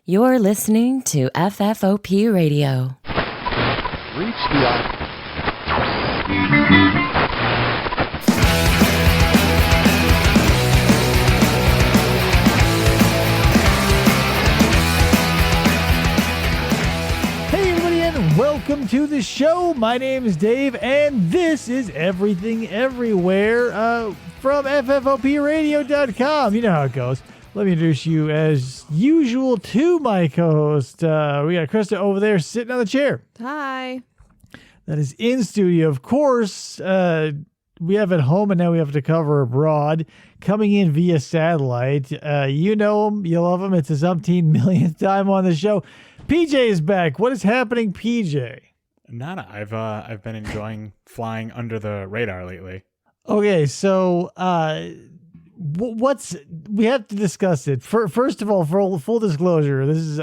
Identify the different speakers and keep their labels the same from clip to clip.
Speaker 1: You're listening to FFOP Radio.
Speaker 2: Reach the
Speaker 3: welcome to the show. My name is Dave, and this is Everything Everywhere from FFOPradio.com. You know how it goes. Let me introduce you, as usual, to my co-host. We got Krista over there sitting on the chair.
Speaker 4: Hi.
Speaker 3: That is in studio. Of course, we have at home, and now we have to cover abroad. Coming in via satellite. You know him. You love him. It's his umpteen millionth time on the show. PJ is back. What is happening, PJ?
Speaker 5: Nada. I've been enjoying flying under the radar lately.
Speaker 3: Okay, so we have to discuss it. First of all, for full disclosure, this is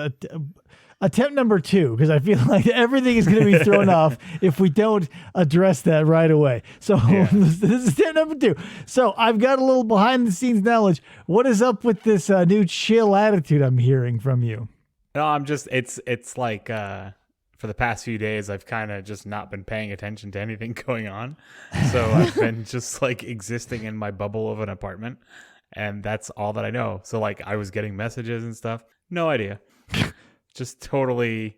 Speaker 3: attempt number 2, because I feel like everything is going to be thrown off if we don't address that right away. So yeah. This is attempt number 2. So I've got a little behind the scenes knowledge. What is up with this new chill attitude I'm hearing from you?
Speaker 5: No, I'm just, it's like, for the past few days, I've kind of just not been paying attention to anything going on. So I've been just like existing in my bubble of an apartment, and that's all that I know. So like I was getting messages and stuff. No idea. Just totally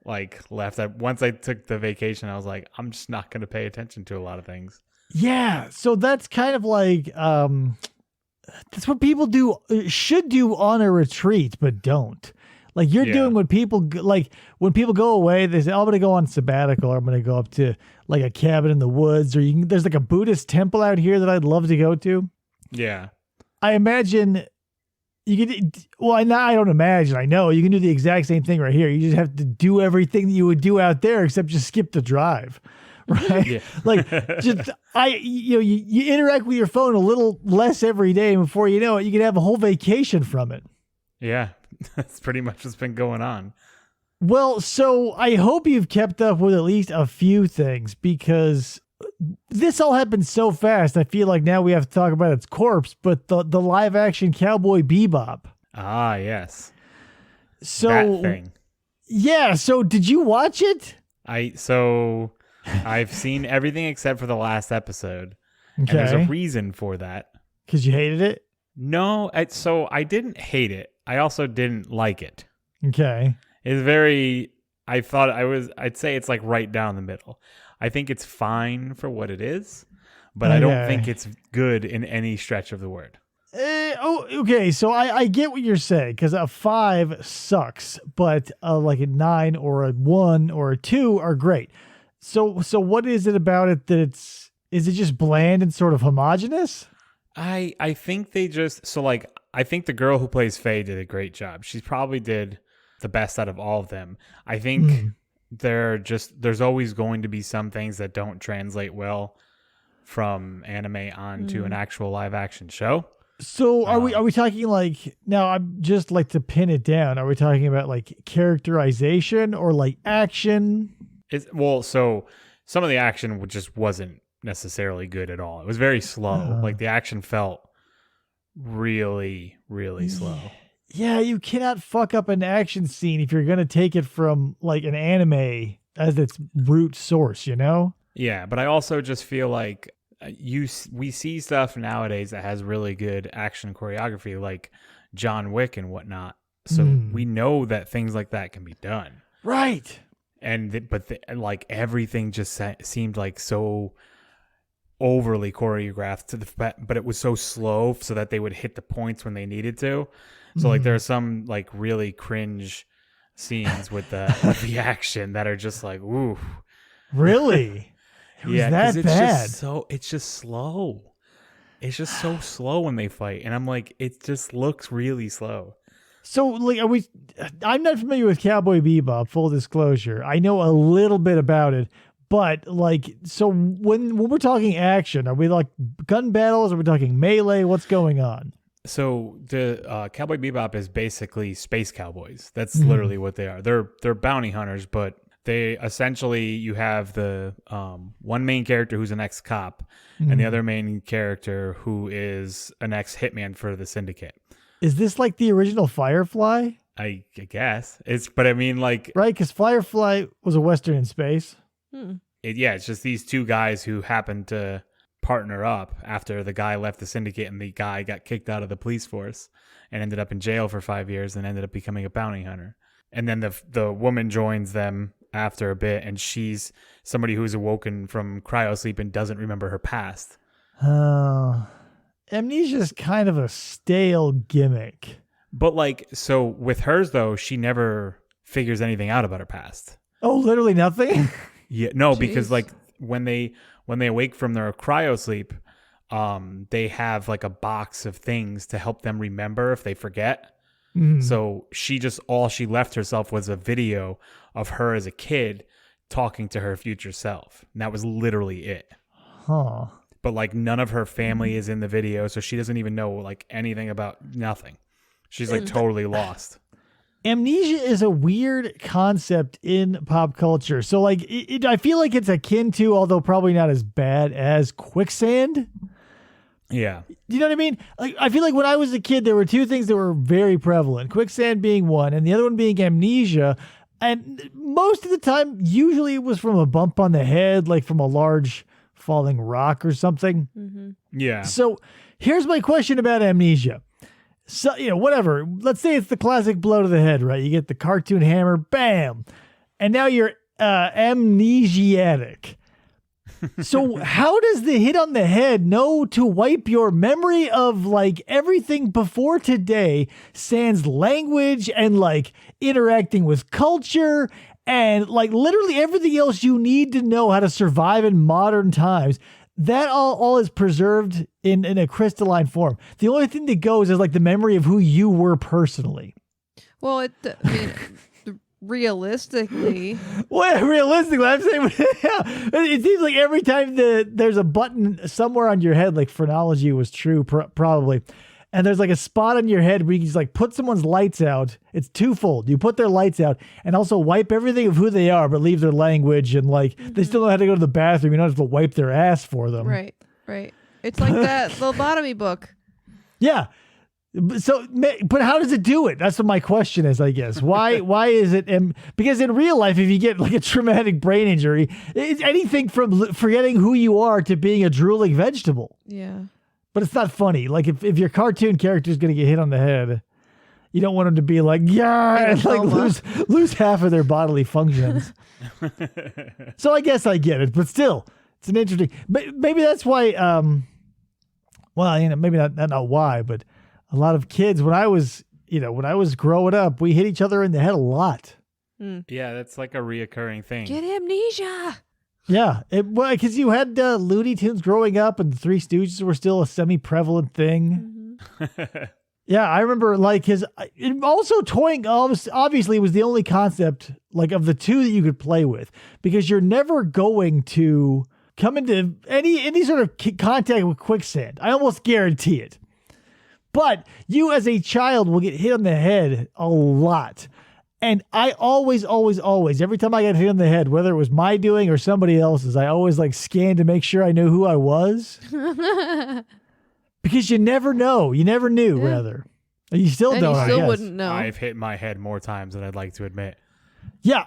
Speaker 5: like left. Once I took the vacation, I was like, I'm just not going to pay attention to a lot of things.
Speaker 3: Yeah. So that's kind of like, that's what people should do on a retreat, but don't. Like you're doing what people like when people go away, they say, oh, I'm going to go on sabbatical, or I'm going to go up to like a cabin in the woods, or there's like a Buddhist temple out here that I'd love to go to.
Speaker 5: Yeah.
Speaker 3: I imagine you could, well, I don't imagine, I know you can do the exact same thing right here. You just have to do everything that you would do out there, except just skip the drive. Right. Yeah. Like just, you interact with your phone a little less every day, and before you know it, you can have a whole vacation from it.
Speaker 5: Yeah. That's pretty much what's been going on.
Speaker 3: Well, so I hope you've kept up with at least a few things, because this all happened so fast. I feel like now we have to talk about its corpse, but the live action Cowboy Bebop.
Speaker 5: Ah, yes.
Speaker 3: So
Speaker 5: that thing.
Speaker 3: Yeah. So did you watch it?
Speaker 5: I've seen everything except for the last episode.
Speaker 3: Okay.
Speaker 5: And there's a reason for that.
Speaker 3: Because you hated it?
Speaker 5: No. So I didn't hate it. I also didn't like it.
Speaker 3: Okay.
Speaker 5: I'd say it's like right down the middle. I think it's fine for what it is, but I don't think it's good in any stretch of the word.
Speaker 3: Okay. So I get what you're saying, because a 5 sucks, but like a 9 or a 1 or a 2 are great. So what is it about it that is it just bland and sort of homogenous?
Speaker 5: I think I think the girl who plays Faye did a great job. She probably did the best out of all of them. I think there's always going to be some things that don't translate well from anime onto an actual live action show. So
Speaker 3: are we talking like, now I'm just like to pin it down, are we talking about like characterization or like action?
Speaker 5: So some of the action just wasn't necessarily good at all. It was very slow. Like the action felt really, really slow.
Speaker 3: Yeah, you cannot fuck up an action scene if you're going to take it from like an anime as its root source, you know?
Speaker 5: Yeah, but I also just feel like we see stuff nowadays that has really good action choreography, like John Wick and whatnot. So we know that things like that can be done.
Speaker 3: Right.
Speaker 5: But everything just seemed like so overly choreographed but it was so slow so that they would hit the points when they needed to. So like there are some like really cringe scenes with the action that are just like, ooh.
Speaker 3: Really? It was that bad?
Speaker 5: It's just slow. It's just so slow when they fight, and I'm like, it just looks really slow.
Speaker 3: So like, I'm not familiar with Cowboy Bebop, full disclosure. I know a little bit about it. But like, so when we're talking action, are we like gun battles? Are we talking melee? What's going on?
Speaker 5: So the Cowboy Bebop is basically space cowboys. That's literally what they are. They're bounty hunters, but they essentially, you have the one main character who's an ex-cop and the other main character who is an ex-hitman for the syndicate.
Speaker 3: Is this like the original Firefly?
Speaker 5: I guess but I mean, like,
Speaker 3: Right? Because Firefly was a Western in space.
Speaker 5: it's just these two guys who happened to partner up after the guy left the syndicate and the guy got kicked out of the police force and ended up in jail for 5 years and ended up becoming a bounty hunter. And then the woman joins them after a bit, and she's somebody who's awoken from cryosleep and doesn't remember her past.
Speaker 3: Amnesia is kind of a stale gimmick.
Speaker 5: But like, so with hers though, she never figures anything out about her past.
Speaker 3: Oh, literally nothing?
Speaker 5: Yeah, no,
Speaker 4: Jeez.
Speaker 5: because like when they awake from their cryosleep, they have like a box of things to help them remember if they forget. So all she left herself was a video of her as a kid talking to her future self. And that was literally it.
Speaker 3: Huh.
Speaker 5: But like none of her family is in the video, so she doesn't even know like anything about nothing. She's like totally lost.
Speaker 3: Amnesia is a weird concept in pop culture. So like I feel like it's akin to, although probably not as bad as, quicksand.
Speaker 5: Yeah.
Speaker 3: You know what I mean? Like, I feel like when I was a kid, there were two things that were very prevalent. Quicksand being one, and the other one being amnesia. And most of the time, usually it was from a bump on the head, like from a large falling rock or something.
Speaker 5: Yeah.
Speaker 3: So here's my question about amnesia. So, whatever. Let's say it's the classic blow to the head, right? You get the cartoon hammer, bam. And now you're amnesiatic. So how does the hit on the head know to wipe your memory of like everything before today, sans language and like interacting with culture and like literally everything else you need to know how to survive in modern times? That all is preserved in a crystalline form. The only thing that goes is like the memory of who you were personally.
Speaker 4: Well, realistically,
Speaker 3: Well, realistically, I'm saying, yeah, it seems like every time there's a button somewhere on your head, like phrenology was true, probably, and there's like a spot on your head where you can just like put someone's lights out. It's twofold. You put their lights out and also wipe everything of who they are, but leave their language, and like they still know how to go to the bathroom. You don't have to wipe their ass for them.
Speaker 4: right. It's like that lobotomy book.
Speaker 3: Yeah. So, but how does it do it? That's what my question is, I guess. Why is it? Because in real life, if you get like a traumatic brain injury, it's anything from forgetting who you are to being a drooling vegetable.
Speaker 4: Yeah.
Speaker 3: But it's not funny. Like if your cartoon character is going to get hit on the head, you don't want them to be like, yeah, and like lose half of their bodily functions. So I guess I get it, but still, it's an interesting. Maybe that's why. Well, maybe not why, but a lot of kids when I was growing up, we hit each other in the head a lot.
Speaker 5: Yeah, that's like a reoccurring thing.
Speaker 4: Get amnesia.
Speaker 3: Yeah, because you had Looney Tunes growing up, and the Three Stooges were still a semi-prevalent thing. Yeah, I remember like also toying obviously was the only concept like of the two that you could play with, because you're never going to come into any sort of contact with quicksand. I almost guarantee it. But you as a child will get hit on the head a lot. And I always, every time I got hit on the head, whether it was my doing or somebody else's, I always like scanned to make sure I knew who I was. Because you never know. You never knew, rather. You still don't, I guess.
Speaker 4: Wouldn't know.
Speaker 5: I've hit my head more times than I'd like to admit.
Speaker 3: Yeah,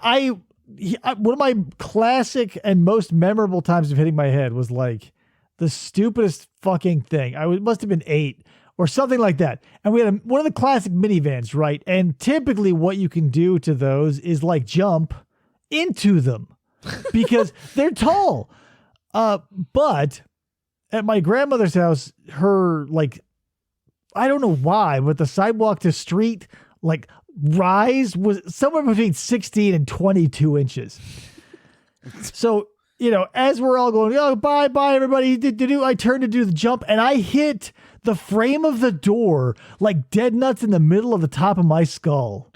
Speaker 3: one of my classic and most memorable times of hitting my head was like the stupidest fucking thing. Must have been 8 or something like that. And we had one of the classic minivans, right? And typically what you can do to those is like jump into them because they're tall. But at my grandmother's house, her like, I don't know why, but the sidewalk to street like rise was somewhere between 16 and 22 inches. So, as we're all going, oh, bye, everybody. I turned to do the jump and I hit the frame of the door like dead nuts in the middle of the top of my skull.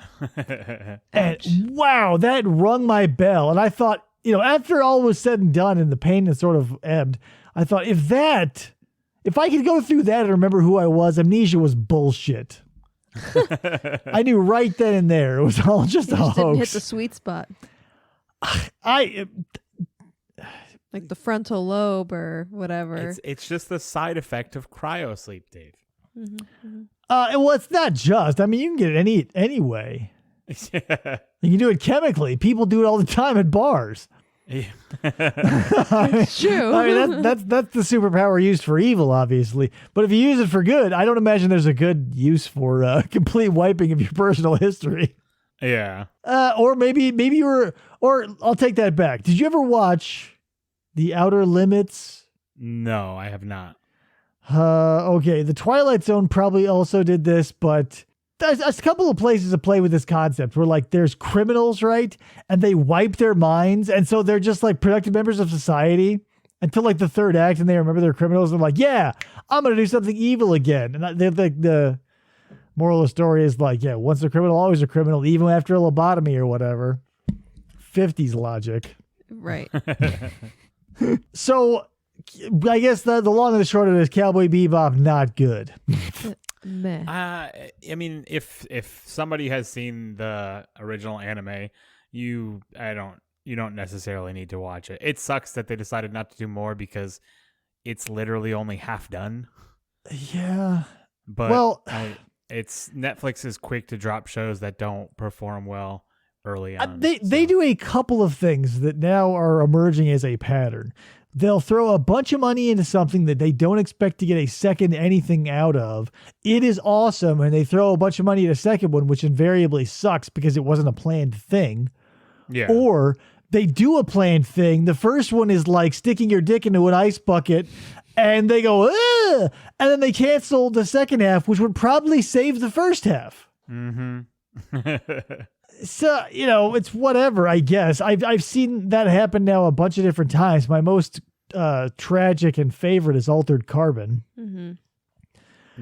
Speaker 3: And wow, that rung my bell. And I thought, after all was said and done and the pain had sort of ebbed, I thought if I could go through that and remember who I was, amnesia was bullshit. I knew right then and there. It was all just a hoax.
Speaker 4: Didn't hit the sweet spot. Like the frontal lobe or whatever.
Speaker 5: It's just the side effect of cryosleep, Dave.
Speaker 3: Well, it's not just. I mean, you can get it any way.
Speaker 5: Yeah.
Speaker 3: You can do it chemically. People do it all the time at bars.
Speaker 4: It's true.
Speaker 3: I mean, that's the superpower used for evil, obviously. But if you use it for good, I don't imagine there's a good use for complete wiping of your personal history.
Speaker 5: Yeah.
Speaker 3: Or maybe you were. Or I'll take that back. Did you ever watch The Outer Limits?
Speaker 5: No, I have not.
Speaker 3: Okay. The Twilight Zone probably also did this, but there's a couple of places that play with this concept where like there's criminals, right? And they wipe their minds. And so they're just like productive members of society until like the third act and they remember they're criminals. And they're like, yeah, I'm going to do something evil again. And they're like the moral of the story is like, yeah, once a criminal, always a criminal, even after a lobotomy or whatever. 50s logic.
Speaker 4: Right.
Speaker 3: So I guess the long and the short of it is Cowboy Bebop, not good.
Speaker 4: Meh.
Speaker 5: I mean, if somebody has seen the original anime, you don't necessarily need to watch it. It sucks that they decided not to do more because it's literally only half done.
Speaker 3: Yeah.
Speaker 5: But
Speaker 3: well,
Speaker 5: it's Netflix is quick to drop shows that don't perform well early on.
Speaker 3: They do a couple of things that now are emerging as a pattern. They'll throw a bunch of money into something that they don't expect to get a second anything out of. It is awesome, and they throw a bunch of money at a second one, which invariably sucks because it wasn't a planned thing.
Speaker 5: Yeah.
Speaker 3: Or they do a planned thing. The first one is like sticking your dick into an ice bucket, and they go, ugh! And then they cancel the second half, which would probably save the first half.
Speaker 5: Mm-hmm.
Speaker 3: So, it's whatever, I guess. I've seen that happen now a bunch of different times. My most tragic and favorite is Altered Carbon.
Speaker 4: Mm-hmm.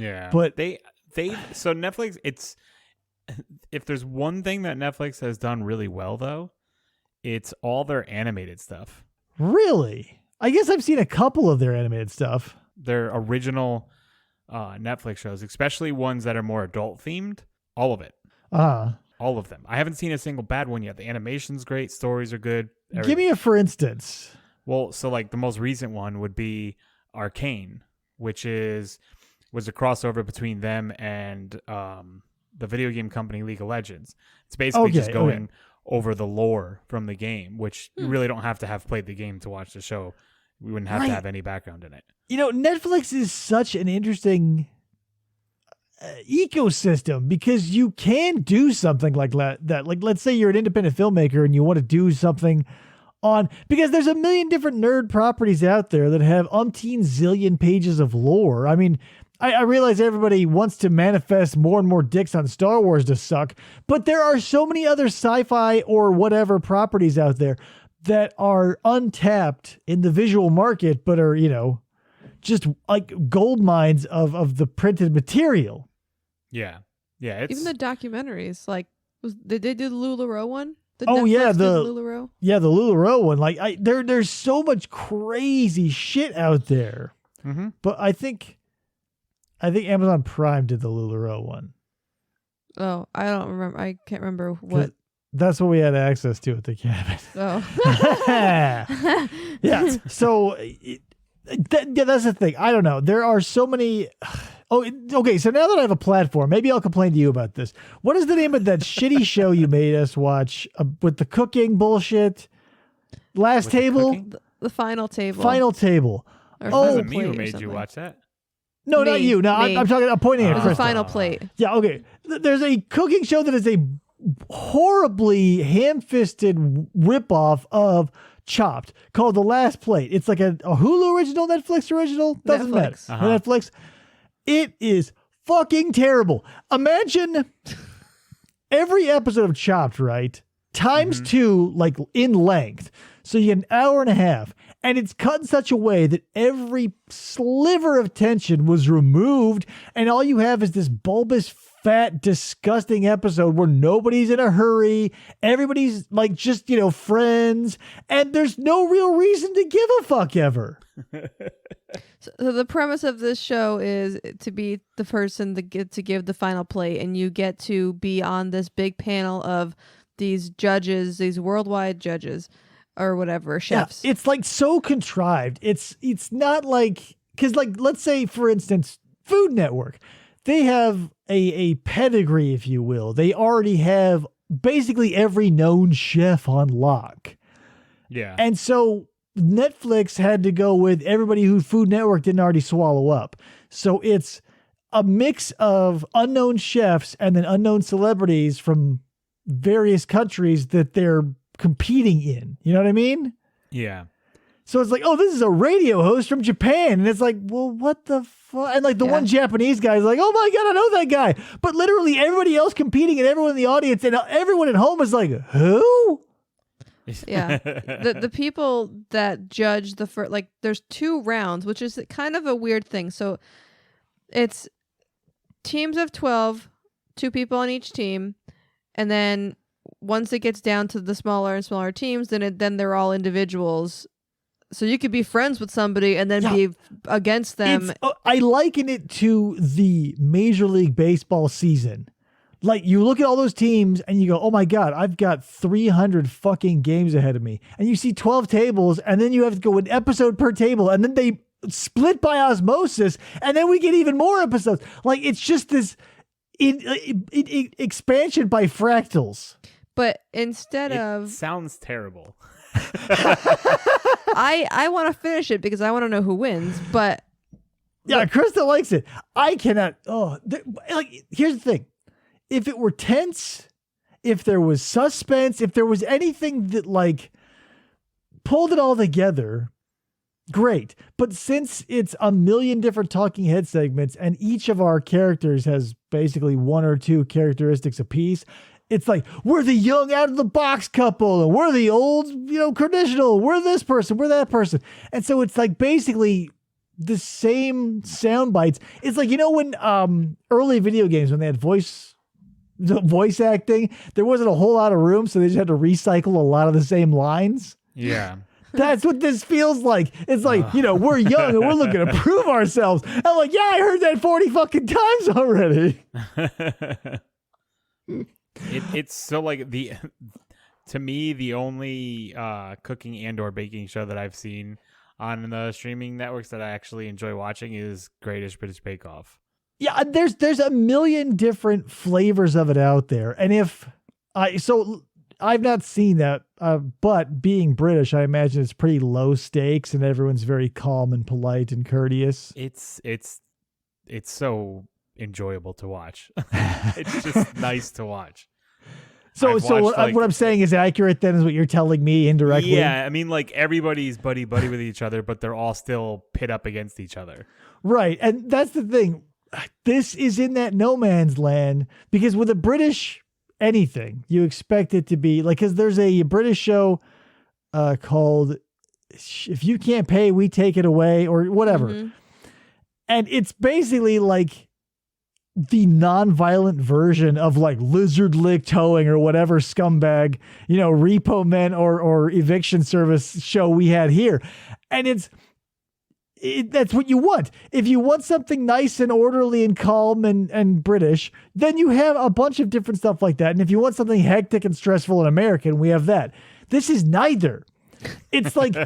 Speaker 5: Yeah.
Speaker 3: But
Speaker 5: so Netflix, if there's one thing that Netflix has done really well, though, it's all their animated stuff.
Speaker 3: Really? I guess I've seen a couple of their animated stuff.
Speaker 5: Their original Netflix shows, especially ones that are more adult themed, all of it. All of them. I haven't seen a single bad one yet. The animation's great. Stories are good. Everything.
Speaker 3: Give me a for instance.
Speaker 5: Well, so like the most recent one would be Arcane, which was a crossover between them and the video game company League of Legends. It's basically just going over the lore from the game, which you really don't have to have played the game to watch the show. We wouldn't have to have any background in it.
Speaker 3: Netflix is such an interesting ecosystem because you can do something like that. Like, let's say you're an independent filmmaker and you want to do something because there's a million different nerd properties out there that have umpteen zillion pages of lore. I mean, I realize everybody wants to manifest more and more dicks on Star Wars to suck, but there are so many other sci-fi or whatever properties out there that are untapped in the visual market, but are, just like gold mines of the printed material.
Speaker 5: Yeah. Yeah. It's
Speaker 4: Even the documentaries, like, did they do the LuLaRoe one? Did
Speaker 3: Oh,
Speaker 4: Netflix
Speaker 3: yeah,
Speaker 4: do
Speaker 3: the
Speaker 4: LuLaRoe?
Speaker 3: Yeah, the LuLaRoe one. Like, there's so much crazy shit out there.
Speaker 5: Mm-hmm.
Speaker 3: But I think Amazon Prime did the LuLaRoe one.
Speaker 4: Oh, I don't remember. I can't remember what.
Speaker 3: That's what we had access to at the cabin.
Speaker 4: Oh.
Speaker 3: Yeah. So that's the thing. I don't know. There are so many. Oh, okay. So now that I have a platform, maybe I'll complain to you about this. What is the name of that shitty show you made us watch with the cooking bullshit? Last Table?
Speaker 4: The Final Table.
Speaker 3: Final Table.
Speaker 4: Or
Speaker 5: It
Speaker 4: Final
Speaker 5: wasn't me
Speaker 4: Plate
Speaker 5: who
Speaker 4: or
Speaker 5: made you
Speaker 4: something.
Speaker 5: watch that.
Speaker 3: No, not
Speaker 4: Me.
Speaker 3: you. No, I'm talking. I'm pointing
Speaker 4: It
Speaker 3: at
Speaker 4: was a
Speaker 3: Krista.
Speaker 4: Final Plate.
Speaker 3: Yeah, okay. There's a cooking show that is a horribly ham-fisted ripoff of Chopped called The Last Plate. It's like a Hulu original, Netflix original. Doesn't matter.
Speaker 4: Netflix.
Speaker 5: Uh-huh.
Speaker 3: Netflix. It is fucking terrible. Imagine every episode of Chopped, right? Times two, like in length. So you get an hour and a half. And it's cut in such a way that every sliver of tension was removed. And all you have is this bulbous, fat, disgusting episode where nobody's in a hurry. Everybody's like just, friends. And there's no real reason to give a fuck ever.
Speaker 4: So the premise of this show is to be the person that get to give the final plate, and you get to be on this big panel of these judges, these worldwide judges or whatever, chefs.
Speaker 3: Yeah, it's like so contrived. It's not like, because like, let's say for instance, Food Network. they have a pedigree, if you will. They already have basically every known chef on lock.
Speaker 5: Yeah.
Speaker 3: And so Netflix had to go with everybody who Food Network didn't already swallow up. So it's a mix of unknown chefs and then unknown celebrities from various countries that they're competing in. You know what I mean?
Speaker 5: Yeah.
Speaker 3: So it's like, oh, this is a radio host from Japan. And it's like, well, what the fuck? And like the one Japanese guy is like, oh my God, I know that guy. But literally everybody else competing and everyone in the audience and everyone at home is like, who?
Speaker 4: Yeah. The people that judge the first, like there's 2 rounds, which is kind of a weird thing. So it's teams of 12, 2 people on each team. And then once it gets down to the smaller and smaller teams, then they're all individuals. So you could be friends with somebody and then be against them.
Speaker 3: I liken it to the Major League Baseball season. Like you look at all those teams and you go, oh my God, I've got 300 fucking games ahead of me. And you see 12 tables and then you have to go an episode per table and then they split by osmosis and then we get even more episodes. Like it's just this expansion by fractals.
Speaker 4: But instead of...
Speaker 5: sounds terrible.
Speaker 4: I want to finish it because I want to know who wins, but...
Speaker 3: Yeah, Krista likes it. I cannot... here's the thing. If it were tense, if there was suspense, if there was anything that, like, pulled it all together, great. But since it's a million different talking head segments and each of our characters has basically 1 or 2 characteristics apiece... It's like, we're the young out of the box couple, and we're the old, traditional, we're this person, we're that person. And so it's like basically the same sound bites. It's like, when early video games, when they had voice acting, there wasn't a whole lot of room, so they just had to recycle a lot of the same lines.
Speaker 5: Yeah.
Speaker 3: That's what this feels like. It's like, we're young and we're looking to prove ourselves. I'm like, yeah, I heard that 40 fucking times already.
Speaker 5: It's so like to me, the only cooking and or baking show that I've seen on the streaming networks that I actually enjoy watching is Greatest British Bake Off.
Speaker 3: Yeah, there's a million different flavors of it out there. And I've not seen that, but being British, I imagine it's pretty low stakes and everyone's very calm and polite and courteous.
Speaker 5: It's so enjoyable to watch. It's just nice to watch.
Speaker 3: So what I'm saying is accurate then, is what you're telling me indirectly?
Speaker 5: Yeah, I mean, like, everybody's buddy with each other, but they're all still pit up against each other. Right,
Speaker 3: and that's the thing. This is in that no man's land, because with a British anything, you expect it to be, like, because there's a British show called If You Can't Pay, We Take It Away, or whatever. Mm-hmm. And it's basically like the non-violent version of like Lizard Lick Towing or whatever scumbag, repo men or eviction service show we had here. And that's what you want. If you want something nice and orderly and calm and British, then you have a bunch of different stuff like that. And if you want something hectic and stressful and American, we have that. This is neither. It's like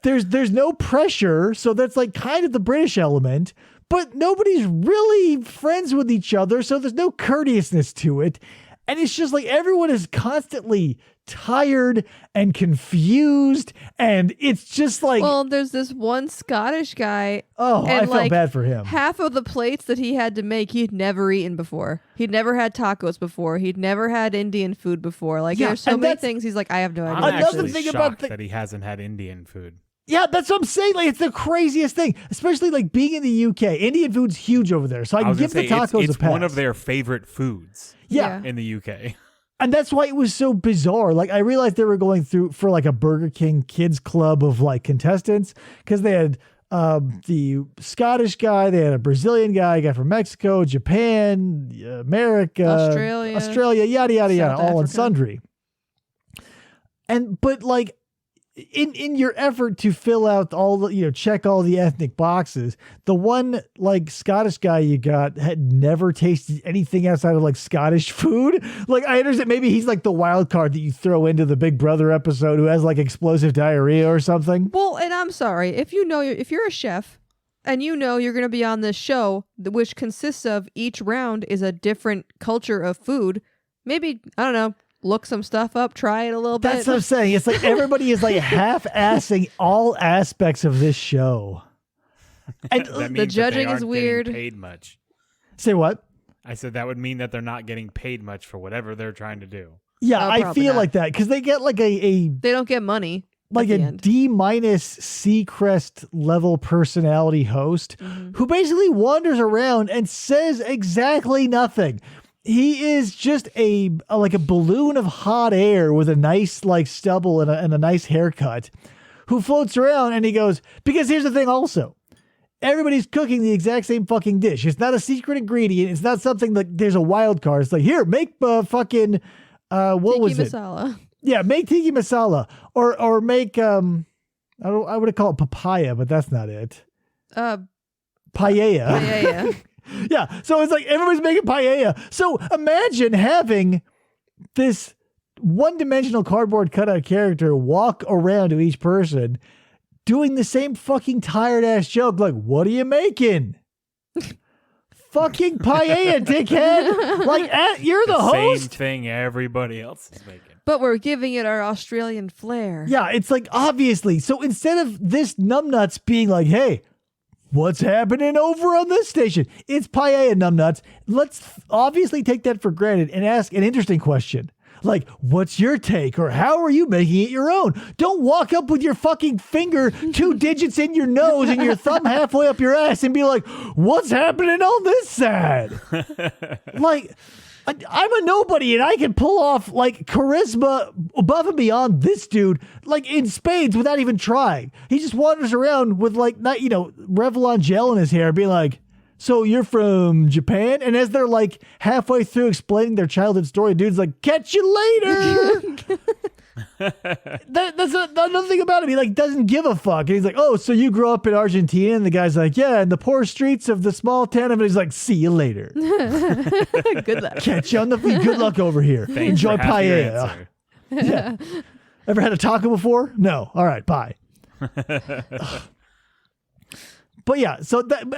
Speaker 3: there's no pressure, so that's like kind of the British element. But nobody's really friends with each other, so there's no courteousness to it. And it's just like everyone is constantly tired and confused, and it's just like...
Speaker 4: Well, there's this one Scottish guy.
Speaker 3: Oh, I felt bad for him.
Speaker 4: Half of the plates that he had to make, he'd never eaten before. He'd never had tacos before. He'd never had Indian food before. Like, there's so many things he's like, I have no idea.
Speaker 5: I'm actually shocked that he hasn't had Indian food.
Speaker 3: Yeah, that's what I'm saying. Like, it's the craziest thing, especially like being in the UK. Indian food's huge over there, so I can give the tacos a pass.
Speaker 5: It's one of their favorite foods.
Speaker 3: Yeah.
Speaker 5: In the UK.
Speaker 3: And that's why it was so bizarre. Like, I realized they were going through for like a Burger King kids club of like contestants, because they had the Scottish guy, they had a Brazilian guy, a guy from Mexico, Japan, America, Australia, yada yada yada, all in sundry. But like, in your effort to fill out all the, check all the ethnic boxes, the one like Scottish guy you got had never tasted anything outside of like Scottish food. Like, I understand maybe he's like the wild card that you throw into the Big Brother episode who has like explosive diarrhea or something.
Speaker 4: Well, and I'm sorry, if you're a chef and you're going to be on this show, which consists of each round is a different culture of food. Maybe, I don't know, look some stuff up, try it a little bit.
Speaker 3: That's what I'm saying. It's like everybody is like half-assing all aspects of this show. And
Speaker 5: That means
Speaker 4: the
Speaker 5: that
Speaker 4: judging
Speaker 5: they
Speaker 4: is
Speaker 5: aren't
Speaker 4: weird.
Speaker 5: getting paid much.
Speaker 3: say what?
Speaker 5: I said that would mean that they're not getting paid much for whatever they're trying to do.
Speaker 3: Yeah,
Speaker 4: Oh,
Speaker 3: I
Speaker 4: probably
Speaker 3: feel
Speaker 4: not.
Speaker 3: like that because they get like a
Speaker 4: They don't get money.
Speaker 3: like
Speaker 4: at the
Speaker 3: a
Speaker 4: end.
Speaker 3: D- C crest level personality host who basically wanders around and says exactly nothing. He is just like a balloon of hot air with a nice like stubble and a nice haircut who floats around and he goes, because here's the thing also. Everybody's cooking the exact same fucking dish. It's not a secret ingredient. It's not something like there's a wild card. It's like, here, make fucking what
Speaker 4: Tiki
Speaker 3: was it?
Speaker 4: masala.
Speaker 3: Yeah, make tiki masala or make I would call it papaya, but that's not it.
Speaker 4: Paella.
Speaker 3: Paella.
Speaker 4: Yeah.
Speaker 3: Yeah, so it's like everybody's making paella. So imagine having this one-dimensional cardboard cutout character walk around to each person doing the same fucking tired-ass joke like, what are you making? Fucking paella, dickhead. Like, you're the host.
Speaker 5: Same thing everybody else is making.
Speaker 4: But we're giving it our Australian flair.
Speaker 3: Yeah, it's like, obviously. So instead of this numbnuts being like, hey, what's happening over on this station? It's paella, numbnuts. Let's obviously take that for granted and ask an interesting question. Like, what's your take? Or how are you making it your own? Don't walk up with your fucking finger 2 digits in your nose and your thumb halfway up your ass and be like, what's happening on this side? Like, I'm a nobody and I can pull off like charisma above and beyond this dude, like in spades without even trying. He just wanders around with like, not, Revlon gel in his hair being like, so you're from Japan? And as they're like halfway through explaining their childhood story, dude's like, catch you later. That's another thing about him. He like doesn't give a fuck. And he's like, oh, so you grew up in Argentina? And the guy's like, yeah, in the poor streets of the small town. And he's like, see you later.
Speaker 4: Good luck.
Speaker 3: Catch you on the feet. Good luck over here.
Speaker 5: Thanks
Speaker 3: Enjoy
Speaker 5: for half your
Speaker 3: paella.
Speaker 5: answer.
Speaker 3: Yeah. Ever had a taco before? No. All right. Bye. But yeah, so that's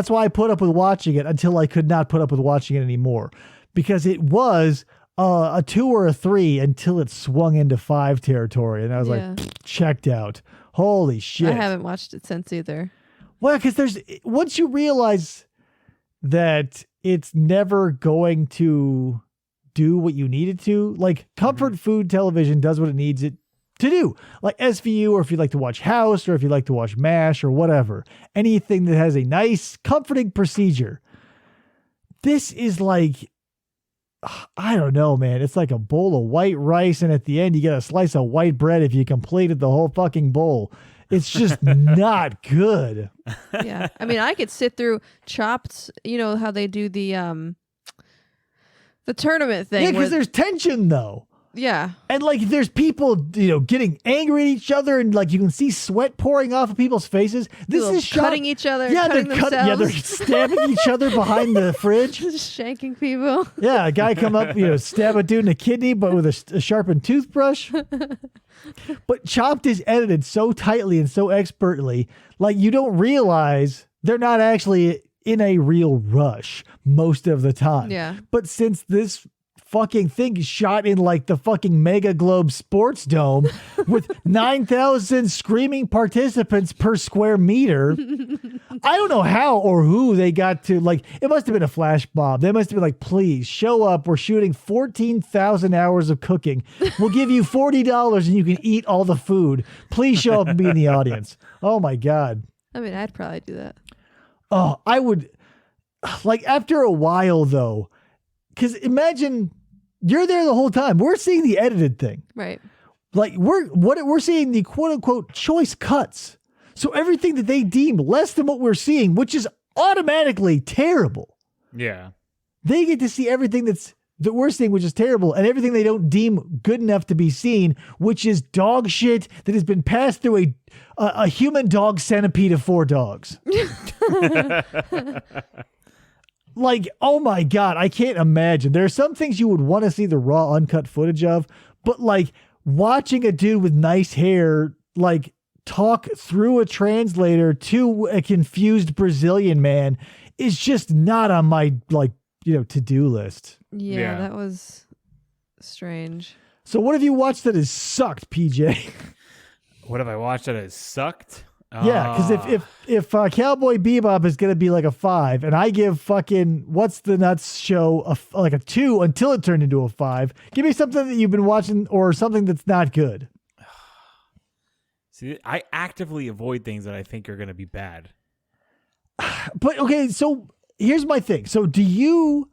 Speaker 3: why I put up with watching it until I could not put up with watching it anymore, because it was a 2 or a 3 until it swung into 5 territory, and I was like, checked out. Holy shit!
Speaker 4: I haven't watched it since either.
Speaker 3: Well, because once you realize that it's never going to do what you need it to, like comfort food television does what it needs it to do, like SVU, or if you like to watch House, or if you like to watch MASH, or whatever, anything that has a nice comforting procedure. This is like, I don't know, man. It's like a bowl of white rice, and at the end you get a slice of white bread if you completed the whole fucking bowl. It's just not good.
Speaker 4: Yeah. I mean, I could sit through Chopped, how they do the tournament thing.
Speaker 3: Yeah, because there's tension though.
Speaker 4: Yeah.
Speaker 3: And like there's people, getting angry at each other, and like you can see sweat pouring off of people's faces. This is shot,
Speaker 4: cutting each other,
Speaker 3: yeah,
Speaker 4: cutting
Speaker 3: they're cutting, yeah, they're
Speaker 4: themselves.
Speaker 3: stabbing each other behind the fridge.
Speaker 4: Just shanking people.
Speaker 3: Yeah, a guy come up, stab a dude in the kidney, but with a sharpened toothbrush. But Chopped is edited so tightly and so expertly, like you don't realize they're not actually in a real rush most of the time.
Speaker 4: Yeah.
Speaker 3: But since this fucking thing is shot in like the fucking Mega Globe Sports Dome with 9,000 screaming participants per square meter, I don't know how or who they got to, like, it must have been a flash mob. They must have been like, please show up. We're shooting 14,000 hours of cooking. We'll give you $40 and you can eat all the food. Please show up and be in the audience. Oh my God.
Speaker 4: I mean, I'd probably do that.
Speaker 3: Oh, I would, like, after a while though, because imagine you're there the whole time. We're seeing the edited thing.
Speaker 4: Right.
Speaker 3: Like we're seeing the quote unquote choice cuts. So everything that they deem less than what we're seeing, which is automatically terrible.
Speaker 5: Yeah.
Speaker 3: They get to see everything that we're seeing, which is terrible, and everything they don't deem good enough to be seen, which is dog shit that has been passed through a human dog centipede of 4 dogs. Like, oh my God, I can't imagine. There are some things you would want to see the raw, uncut footage of, but like watching a dude with nice hair, like talk through a translator to a confused Brazilian man is just not on my to-do list.
Speaker 4: Yeah, that was strange.
Speaker 3: So what have you watched that has sucked, PJ?
Speaker 5: What have I watched that has sucked?
Speaker 3: Yeah, because if Cowboy Bebop is going to be like a 5, and I give fucking What's the Nuts show a 2 until it turned into a 5, give me something that you've been watching or something that's not good.
Speaker 5: See, I actively avoid things that I think are going to be bad.
Speaker 3: But okay, so here's my thing. So do you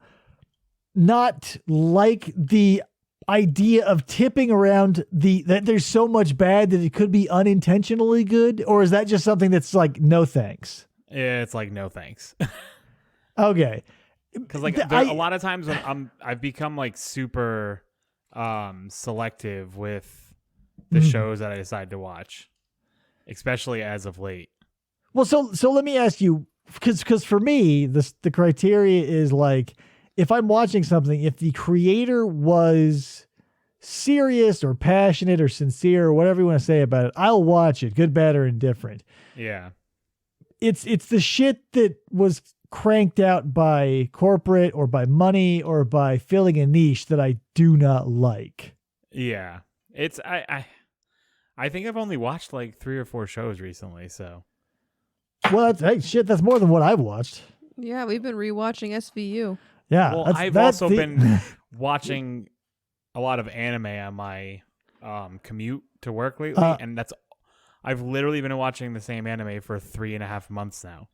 Speaker 3: not like the idea of tipping around that there's so much bad that it could be unintentionally good, or is that just something that's like no thanks?
Speaker 5: Yeah, it's like no thanks.
Speaker 3: Okay,
Speaker 5: because like a lot of times when I've become like super selective with the shows that I decide to watch, especially as of late.
Speaker 3: Well, so let me ask you, because for me the criteria is like, if I'm watching something, if the creator was serious or passionate or sincere or whatever you want to say about it, I'll watch it, good, bad, or indifferent.
Speaker 5: Yeah.
Speaker 3: It's the shit that was cranked out by corporate or by money or by filling a niche that I do not like.
Speaker 5: Yeah. It's I think I've only watched like 3 or 4 shows recently, so.
Speaker 3: Well, that's more than what I've watched.
Speaker 4: Yeah, we've been rewatching SVU.
Speaker 3: Yeah,
Speaker 5: well, I've also been watching a lot of anime on my commute to work lately, and I've literally been watching the same anime for 3.5 months now.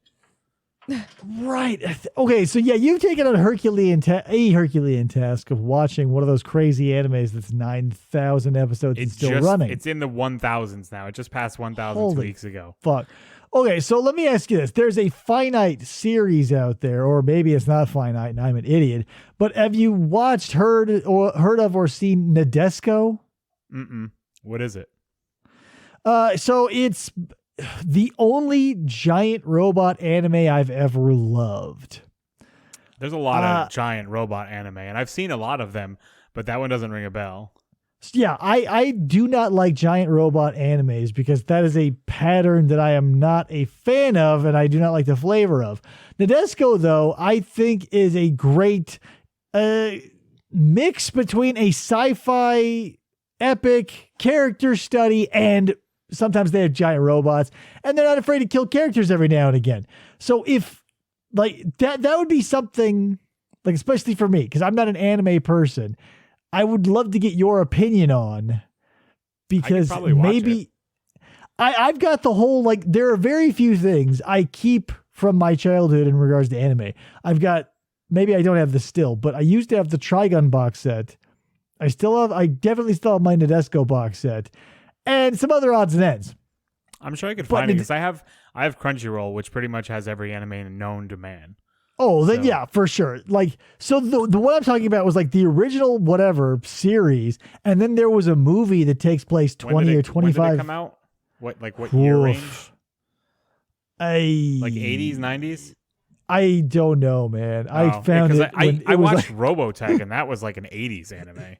Speaker 3: Right. Okay, so yeah, you've taken on a Herculean task of watching one of those crazy animes that's 9,000 episodes and still running.
Speaker 5: It's in the 1,000s now. It just passed 1,000 2 weeks ago.
Speaker 3: Fuck. Okay, so let me ask you this. There's a finite series out there, or maybe it's not finite and I'm an idiot, but have you watched, heard of, or seen Nadesco?
Speaker 5: Mm-mm. What is it?
Speaker 3: So it's the only giant robot anime I've ever loved.
Speaker 5: There's a lot of giant robot anime, and I've seen a lot of them, but that one doesn't ring a bell.
Speaker 3: Yeah, I do not like giant robot animes because that is a pattern that I am not a fan of and I do not like the flavor of. Nadesco, though, I think is a great mix between a sci-fi epic character study and sometimes they have giant robots and they're not afraid to kill characters every now and again. So if like that would be something like, especially for me, because I'm not an anime person, I would love to get your opinion on, because maybe I've got the whole, like, there are very few things I keep from my childhood in regards to anime. Maybe I don't have this still, but I used to have the Trigun box set. I definitely still have my Nadesco box set and some other odds and ends.
Speaker 5: I'm sure I could find it because I have Crunchyroll, which pretty much has every anime known to man.
Speaker 3: Oh, then yeah, for sure. Like, so the one I'm talking about was like the original whatever series, and then there was a movie that takes place 20 or 25.
Speaker 5: When did it come out? What year range? Like 80s, 90s?
Speaker 3: I don't know, man. I found it.
Speaker 5: I watched Robotech, and that was like an 80s anime.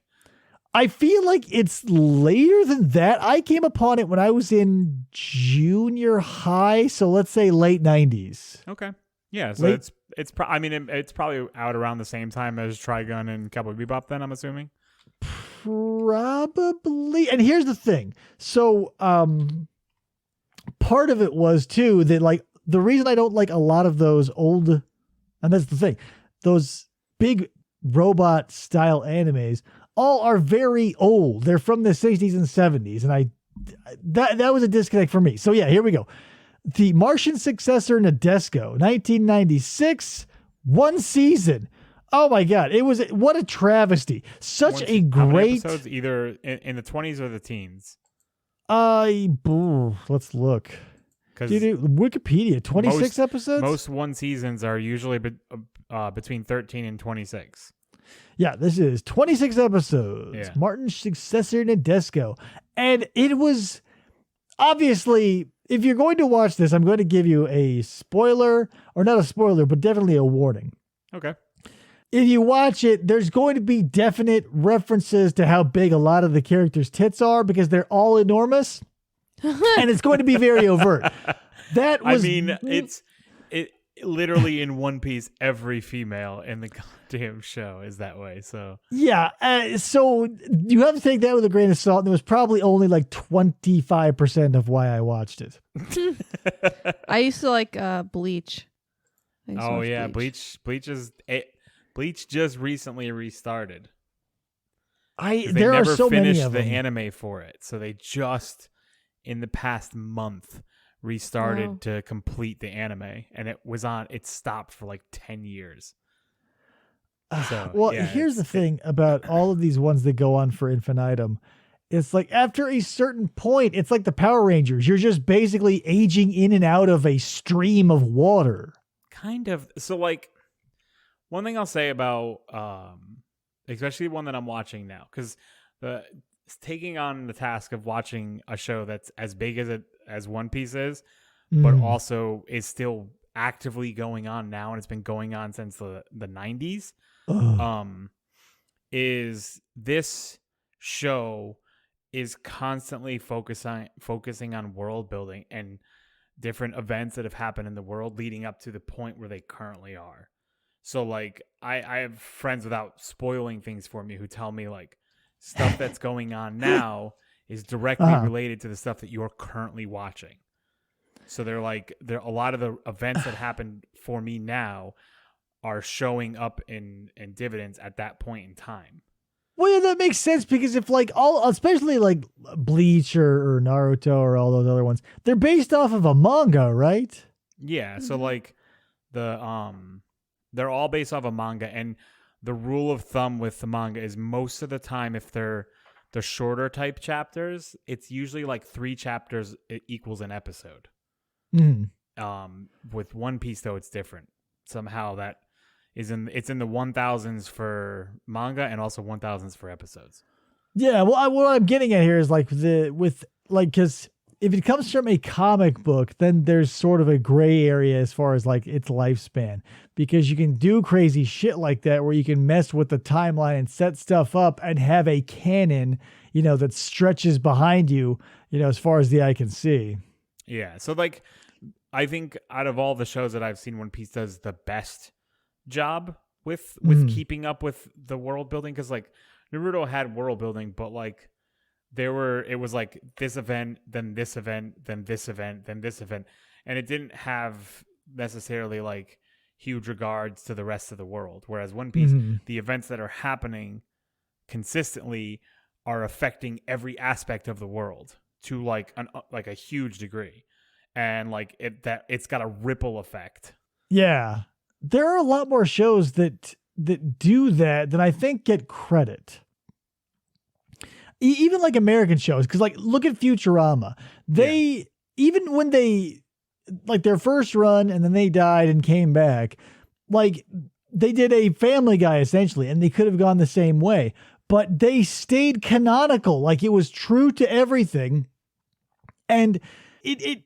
Speaker 3: I feel like it's later than that. I came upon it when I was in junior high, so let's say late 90s.
Speaker 5: Okay. Yeah, so it's probably out around the same time as Trigun and Cowboy Bebop then, I'm assuming.
Speaker 3: Probably. And here's the thing. So part of it was too that, like, the reason I don't like a lot of those old, and that's the thing, those big robot style animes all are very old. They're from the 60s and 70s, and that was a disconnect for me. So yeah, here we go. The Martian successor, Nadesco, 1996, 1 season. Oh my God. What a travesty. Such a great. How many
Speaker 5: episodes, either in the 20s or the teens?
Speaker 3: Let's look. Wikipedia, 26 episodes?
Speaker 5: Most 1 seasons are usually between 13 and 26.
Speaker 3: Yeah, this is 26 episodes. Yeah. Martin's successor, Nadesco. And it was obviously, if you're going to watch this, I'm going to give you a spoiler, or not a spoiler, but definitely a warning.
Speaker 5: Okay.
Speaker 3: If you watch it, there's going to be definite references to how big a lot of the characters' tits are because they're all enormous. and it's going to be very overt. That was.
Speaker 5: I mean, it literally in One Piece, every female in the goddamn show is that way. So
Speaker 3: Yeah, so you have to take that with a grain of salt. And it was probably only like 25% of why I watched it.
Speaker 4: I used to like Bleach. I used to
Speaker 5: oh
Speaker 4: watch
Speaker 5: yeah,
Speaker 4: Bleach.
Speaker 5: Bleach just recently restarted. 'Cause they
Speaker 3: There are
Speaker 5: never
Speaker 3: so many
Speaker 5: finished
Speaker 3: of
Speaker 5: the
Speaker 3: them.
Speaker 5: anime for it, so they just in the past month restarted
Speaker 4: Wow.
Speaker 5: to complete the anime, and it stopped for like 10 years. So,
Speaker 3: Well,
Speaker 5: yeah,
Speaker 3: here's the
Speaker 5: it's-
Speaker 3: thing about all of these ones that go on for infinitum. It's like after a certain point, it's like the Power Rangers. You're just basically aging in and out of a stream of water.
Speaker 5: Kind of. So like one thing I'll say about especially one that I'm watching now, because taking on the task of watching a show that's as big as One Piece is, but
Speaker 3: Mm.
Speaker 5: also is still actively going on now, and it's been going on since the 90s.
Speaker 3: Ugh.
Speaker 5: Is this show is constantly focusing on world building and different events that have happened in the world leading up to the point where they currently are. So like I have friends, without spoiling things for me, who tell me like stuff that's going on now is directly related to the stuff that you're currently watching. So they're like, a lot of the events that happened for me now are showing up in dividends at that point in time.
Speaker 3: Well, yeah, that makes sense because if like especially like Bleach or Naruto or all those other ones, they're based off of a manga, right?
Speaker 5: Yeah, so like they're all based off a manga, and the rule of thumb with the manga is most of the time if they're the shorter type chapters, it's usually like 3 chapters equals an episode.
Speaker 3: Mm.
Speaker 5: With One Piece though, it's different. Somehow that is it's in the 1000s for manga and also 1000s for episodes.
Speaker 3: Yeah, well, what I'm getting at here is like because if it comes from a comic book, then there's sort of a gray area as far as like its lifespan, because you can do crazy shit like that where you can mess with the timeline and set stuff up and have a canon, that stretches behind you, as far as the eye can see.
Speaker 5: Yeah, so like I think out of all the shows that I've seen, One Piece does the best job with keeping up with the world building, because like Naruto had world building, but like it was like this event, then this event, then this event, then this event, and it didn't have necessarily like huge regards to the rest of the world. Whereas One Piece, the events that are happening consistently are affecting every aspect of the world to like a huge degree, and like it's got a ripple effect.
Speaker 3: Yeah, there are a lot more shows that do that than I think get credit. Even like American shows, because like look at Futurama. They even when they like their first run and then they died and came back, like they did a Family Guy essentially, and they could have gone the same way, but they stayed canonical. Like it was true to everything, and it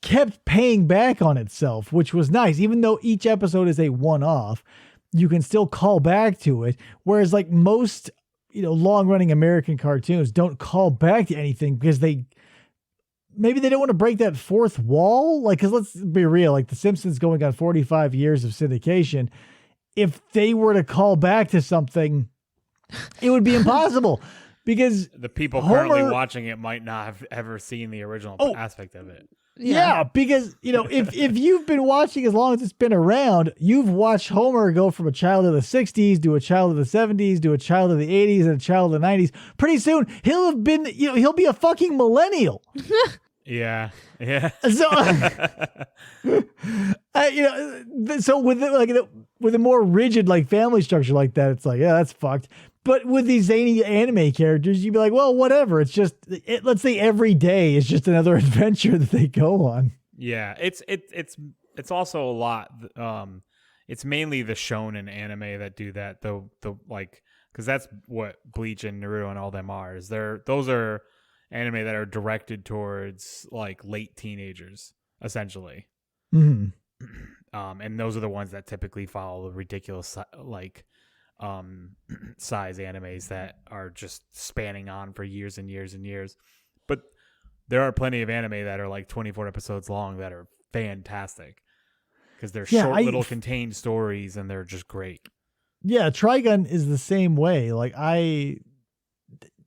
Speaker 3: kept paying back on itself, which was nice. Even though each episode is a one-off, you can still call back to it. Whereas like most long-running American cartoons don't call back to anything because maybe they don't want to break that fourth wall. Like, because let's be real, like The Simpsons going on 45 years of syndication, if they were to call back to something, it would be impossible because
Speaker 5: The people currently watching it might not have ever seen the original aspect of it.
Speaker 3: Yeah, because if you've been watching as long as it's been around, you've watched Homer go from a child of the 60s to a child of the 70s to a child of the 80s and a child of the 90s. Pretty soon he'll have been, he'll be a fucking millennial.
Speaker 5: Yeah.
Speaker 3: So, so with a more rigid like family structure like that, it's like, yeah, that's fucked. But with these zany anime characters, you'd be like, well, whatever. It's just, let's say every day is just another adventure that they go on.
Speaker 5: Yeah, it's also a lot. It's mainly the shonen anime that do that, though. Because that's what Bleach and Naruto and all them are. Those are anime that are directed towards like late teenagers, essentially.
Speaker 3: Mm-hmm.
Speaker 5: And those are the ones that typically follow the ridiculous size animes that are just spanning on for years and years and years. But there are plenty of anime that are like 24 episodes long that are fantastic because they're
Speaker 3: Yeah,
Speaker 5: short little contained stories and they're just great.
Speaker 3: Yeah, Trigun is the same way. Like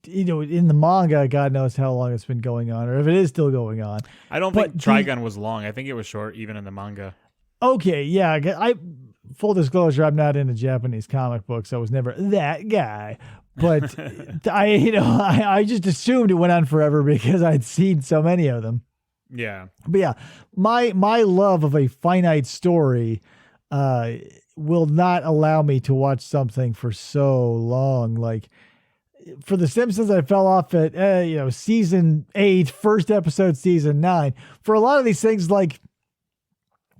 Speaker 3: in the manga, God knows how long it's been going on, or if it is still going on.
Speaker 5: I don't think Trigun was long. I think it was short, even in the manga.
Speaker 3: Okay, yeah. Full disclosure, I'm not into Japanese comic books. I was never that guy. But I just assumed it went on forever because I'd seen so many of them.
Speaker 5: Yeah.
Speaker 3: But yeah, my love of a finite story will not allow me to watch something for so long. Like for The Simpsons, I fell off at season 8, first episode, season 9. For a lot of these things, like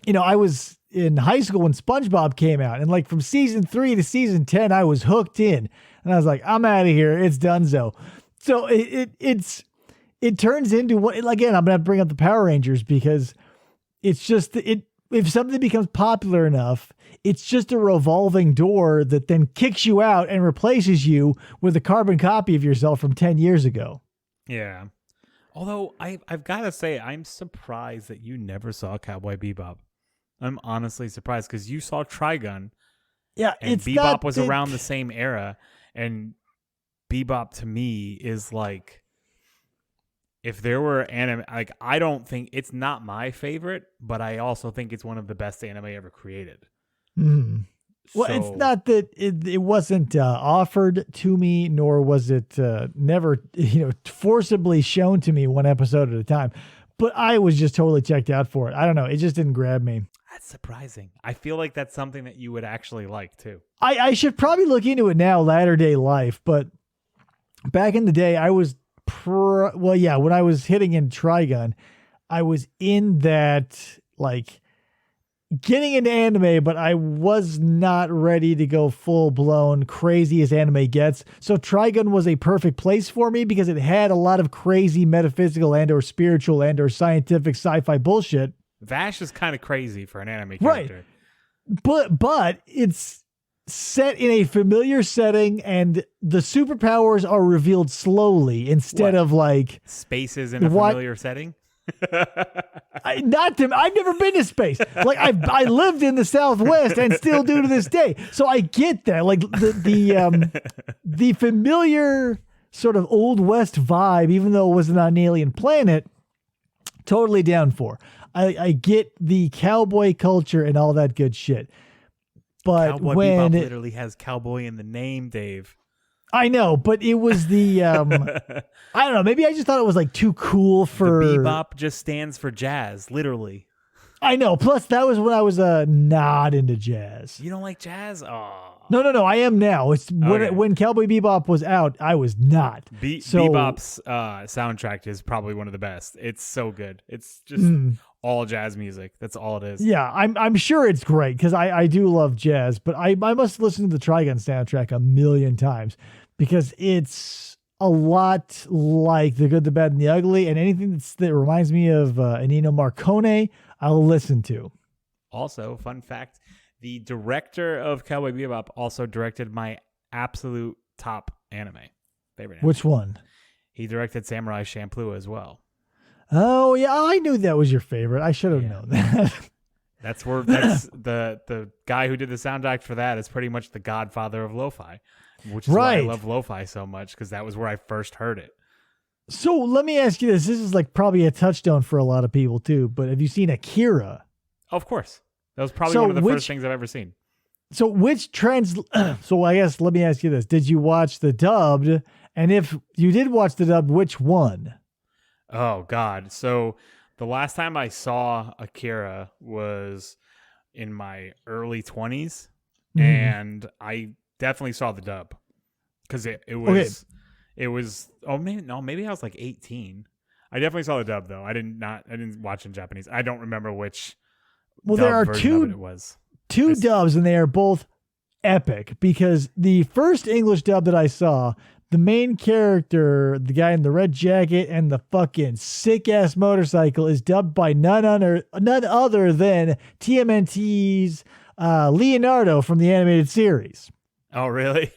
Speaker 3: I was in high school when SpongeBob came out, and like from season 3 to season 10, I was hooked in, and I was like, I'm out of here. It's donezo. So it turns into what, again, I'm going to bring up the Power Rangers because it's just, if something becomes popular enough, it's just a revolving door that then kicks you out and replaces you with a carbon copy of yourself from 10 years ago.
Speaker 5: Yeah. Although I've got to say, I'm surprised that you never saw Cowboy Bebop. I'm honestly surprised because you saw Trigun.
Speaker 3: Yeah,
Speaker 5: and Bebop was around the same era. And Bebop to me is like, if there were anime, like I don't think it's not my favorite, but I also think it's one of the best anime ever created.
Speaker 3: Mm. Well, it's not that it wasn't offered to me, nor was it never forcibly shown to me one episode at a time. But I was just totally checked out for it. I don't know. It just didn't grab me.
Speaker 5: That's surprising. I feel like that's something that you would actually like too.
Speaker 3: I should probably look into it now, latter day life. But back in the day, I was when I was hitting in Trigun, I was in that like getting into anime, but I was not ready to go full blown crazy as anime gets. So Trigun was a perfect place for me because it had a lot of crazy metaphysical and or spiritual and or scientific sci-fi bullshit.
Speaker 5: Vash is kind of crazy for an anime character.
Speaker 3: Right. But it's set in a familiar setting and the superpowers are revealed slowly instead of like
Speaker 5: spaces in a familiar setting.
Speaker 3: I've never been to space. Like I lived in the Southwest and still do to this day. So I get that. Like the familiar sort of Old West vibe, even though it wasn't on an alien planet, totally down for. I get the cowboy culture and all that good shit. But
Speaker 5: Cowboy Bebop literally has cowboy in the name, Dave.
Speaker 3: I know, but it was the I don't know, maybe I just thought it was like too cool for
Speaker 5: the bebop just stands for jazz, literally.
Speaker 3: I know. Plus that was when I was not into jazz.
Speaker 5: You don't like jazz? Oh.
Speaker 3: No, I am now. It's when Cowboy Bebop was out, I was not.
Speaker 5: Bebop's soundtrack is probably one of the best. It's so good. It's just all jazz music. That's all it is.
Speaker 3: Yeah, I'm sure it's great because I do love jazz, but I must listen to the Trigun soundtrack a million times because it's a lot like The Good, the Bad, and the Ugly, and anything that reminds me of Ennio Morricone, I'll listen to.
Speaker 5: Also, fun fact, the director of Cowboy Bebop also directed my absolute top favorite anime.
Speaker 3: Which one?
Speaker 5: He directed Samurai Champloo as well.
Speaker 3: Oh, yeah, I knew that was your favorite. I should have known that.
Speaker 5: That's the guy who did the soundtrack for that is pretty much the godfather of lo-fi, which is why I love lo-fi so much because that was where I first heard it.
Speaker 3: So let me ask you this. This is like probably a touchstone for a lot of people too, but have you seen Akira?
Speaker 5: Of course. That was probably one of the first things I've ever seen.
Speaker 3: So so I guess let me ask you this. Did you watch the dubbed? And if you did watch the dubbed, which one?
Speaker 5: Oh, God. So the last time I saw Akira was in my early 20s, and I definitely saw the dub because it was, maybe I was like 18. I definitely saw the dub, though. I didn't watch in Japanese. I don't remember which.
Speaker 3: Well, there are two dubs, and they are both epic because the first English dub that I saw, the main character, the guy in the red jacket and the fucking sick ass motorcycle, is dubbed by none other than TMNT's Leonardo from the animated series.
Speaker 5: Oh, really?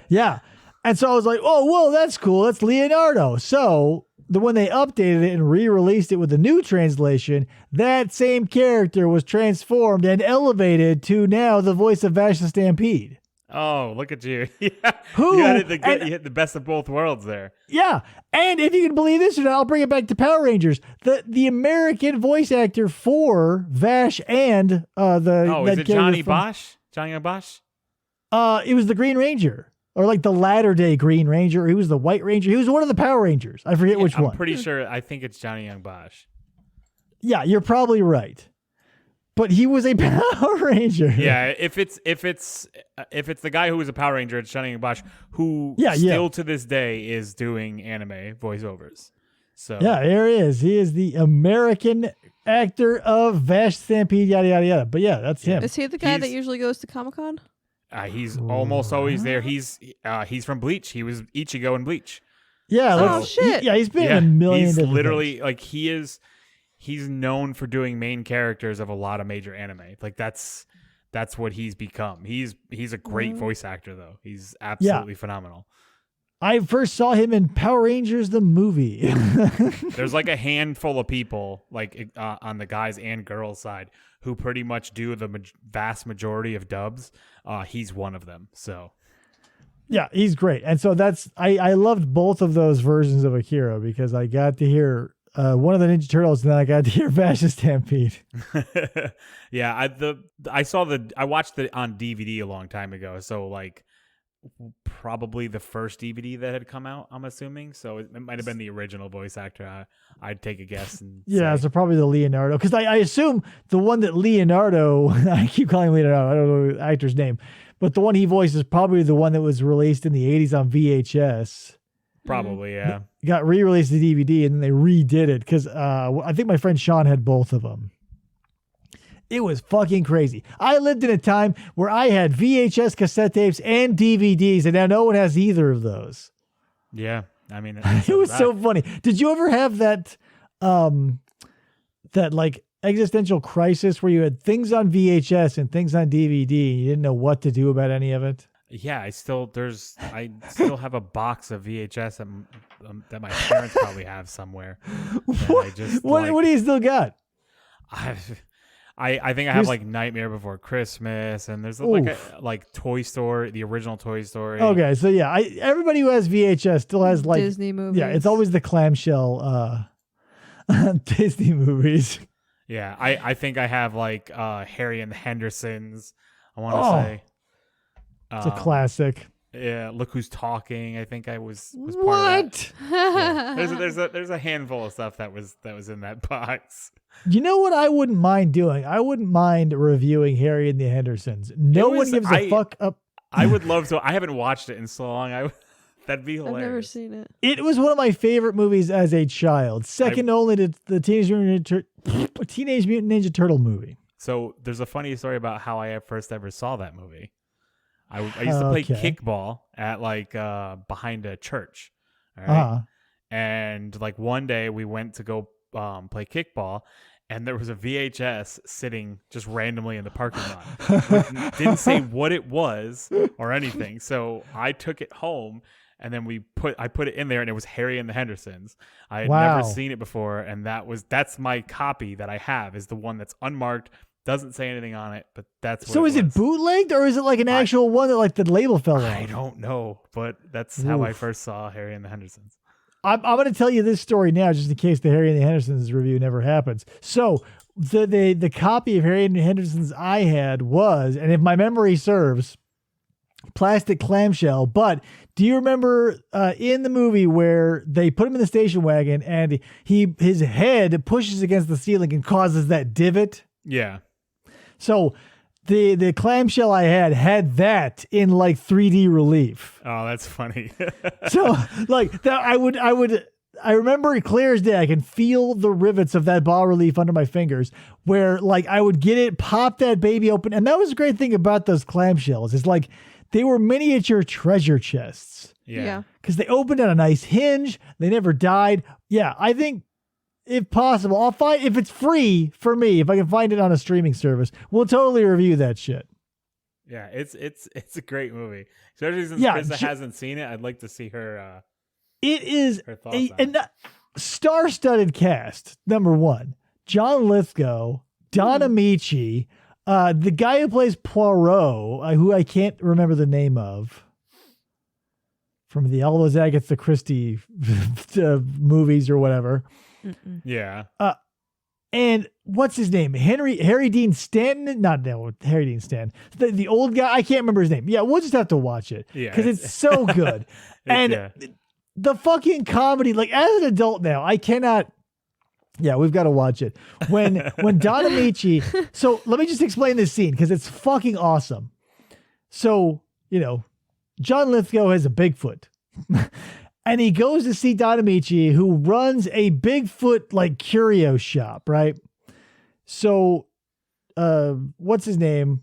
Speaker 3: Yeah. And so I was like, oh, whoa, that's cool. That's Leonardo. So when they updated it and re-released it with a new translation, that same character was transformed and elevated to now the voice of Vash the Stampede.
Speaker 5: Oh, look at you! Yeah,
Speaker 3: Who?
Speaker 5: you hit the best of both worlds there.
Speaker 3: Yeah, and if you can believe this or not, I'll bring it back to Power Rangers. The American voice actor for Vash and
Speaker 5: is it Johnny Bosch? Johnny Bosch?
Speaker 3: It was the Green Ranger, or like the latter day Green Ranger. He was the White Ranger. He was one of the Power Rangers. I forget which one.
Speaker 5: I'm pretty sure. I think it's Johnny Young Bosch.
Speaker 3: Yeah, you're probably right. But he was a Power Ranger.
Speaker 5: Yeah, if it's the guy who was a Power Ranger, it's Johnny Young Bosch, who still to this day is doing anime voiceovers. So
Speaker 3: yeah, there he is. He is the American actor of Vash Stampede, yada yada yada. But yeah, that's him.
Speaker 4: Is he the guy that usually goes to Comic-Con?
Speaker 5: He's almost always there. He's from Bleach. He was Ichigo in Bleach.
Speaker 3: Yeah.
Speaker 4: Shit.
Speaker 3: He's been in a million.
Speaker 5: He's
Speaker 3: different
Speaker 5: literally
Speaker 3: things.
Speaker 5: like he's known for doing main characters of a lot of major anime. Like that's what he's become. He's a great voice actor though. He's absolutely phenomenal.
Speaker 3: I first saw him in Power Rangers the movie.
Speaker 5: There's like a handful of people like on the guys and girls side who pretty much do the vast majority of dubs. He's one of them. So
Speaker 3: yeah, he's great. And so I loved both of those versions of Akira because I got to hear one of the Ninja Turtles, and then I got to hear Vash the Stampede.
Speaker 5: Yeah, I watched it on DVD a long time ago. So like probably the first DVD that had come out, I'm assuming. So it might have been the original voice actor. I'd take a guess. And
Speaker 3: so probably the Leonardo, because I assume the one that Leonardo, I keep calling Leonardo, I don't know the actor's name, but the one he voiced is probably the one that was released in the 80s on VHS.
Speaker 5: Probably, yeah.
Speaker 3: Got re-released the DVD and then they redid it because I think my friend Sean had both of them. It was fucking crazy. I lived in a time where I had VHS cassette tapes and DVDs, and now no one has either of those.
Speaker 5: Yeah, I mean,
Speaker 3: it was so funny. Did you ever have that like existential crisis where you had things on VHS and things on DVD and you didn't know what to do about any of it?
Speaker 5: Yeah, I still have a box of VHS that my parents probably have somewhere.
Speaker 3: What do you still got?
Speaker 5: I think I have like Nightmare Before Christmas, and there's like Toy Story, the original Toy Story.
Speaker 3: Okay, so yeah, everybody who has VHS still has like
Speaker 4: Disney movies.
Speaker 3: Yeah, it's always the clamshell Disney movies.
Speaker 5: Yeah, I think I have like Harry and the Hendersons. I want to say.
Speaker 3: It's a classic.
Speaker 5: Yeah, Look Who's Talking. I think I was part
Speaker 3: what?
Speaker 5: Of that. Yeah. There's a handful of stuff that was in that box.
Speaker 3: You know what I wouldn't mind doing? I wouldn't mind reviewing Harry and the Hendersons. No one gives a fuck up.
Speaker 5: I would love to. I haven't watched it in so long. That'd be hilarious.
Speaker 4: I've never seen it.
Speaker 3: It was one of my favorite movies as a child, second only to the Teenage Mutant Ninja Turtle movie.
Speaker 5: So there's a funny story about how I first ever saw that movie. I used to play kickball at like behind a church, all right? And like one day we went to go play kickball, and there was a VHS sitting just randomly in the parking lot. Didn't say what it was or anything, so I took it home, and then I put it in there, and it was Harry and the Hendersons. I had never seen it before, and that's my copy that I have, is the one that's unmarked. Doesn't say anything on it, but that's what
Speaker 3: is it bootlegged, or is it like an actual one that like the label fell on?
Speaker 5: I don't know, but that's how I first saw Harry and the Hendersons.
Speaker 3: I'm going to tell you this story now, just in case the Harry and the Hendersons review never happens. So the copy of Harry and the Hendersons I had was, and if my memory serves, plastic clamshell. But do you remember in the movie where they put him in the station wagon and his head pushes against the ceiling and causes that divot?
Speaker 5: Yeah. So
Speaker 3: the clamshell I had that in like 3D relief.
Speaker 5: Oh, that's funny.
Speaker 3: So like that, I remember it clear as day. I can feel the rivets of that bas relief under my fingers where like I would get it, pop that baby open. And that was a great thing about those clamshells. It's like they were miniature treasure chests.
Speaker 5: Yeah.
Speaker 3: Because they opened on a nice hinge. They never died. Yeah. I think, if possible, I'll find, if it's free for me, if I can find it on a streaming service, we'll totally review that shit.
Speaker 5: Yeah, it's a great movie. Especially since Krista hasn't seen it, I'd like to see her.
Speaker 3: It is
Speaker 5: her thoughts on it.
Speaker 3: star-studded cast. Number one, John Lithgow, Don Amici, the guy who plays Poirot, who I can't remember the name of, from all those Agatha Christie movies or whatever.
Speaker 5: Yeah.
Speaker 3: And what's his name? Harry Dean Stanton? Harry Dean Stanton. The old guy. I can't remember his name. Yeah, we'll just have to watch it because it's so good. And the fucking comedy, like as an adult now, I cannot. Yeah, we've got to watch it. When Don Amici. So let me just explain this scene because it's fucking awesome. So, John Lithgow has a Bigfoot. And he goes to see Don Amici, who runs a Bigfoot like curio shop, right? So, what's his name?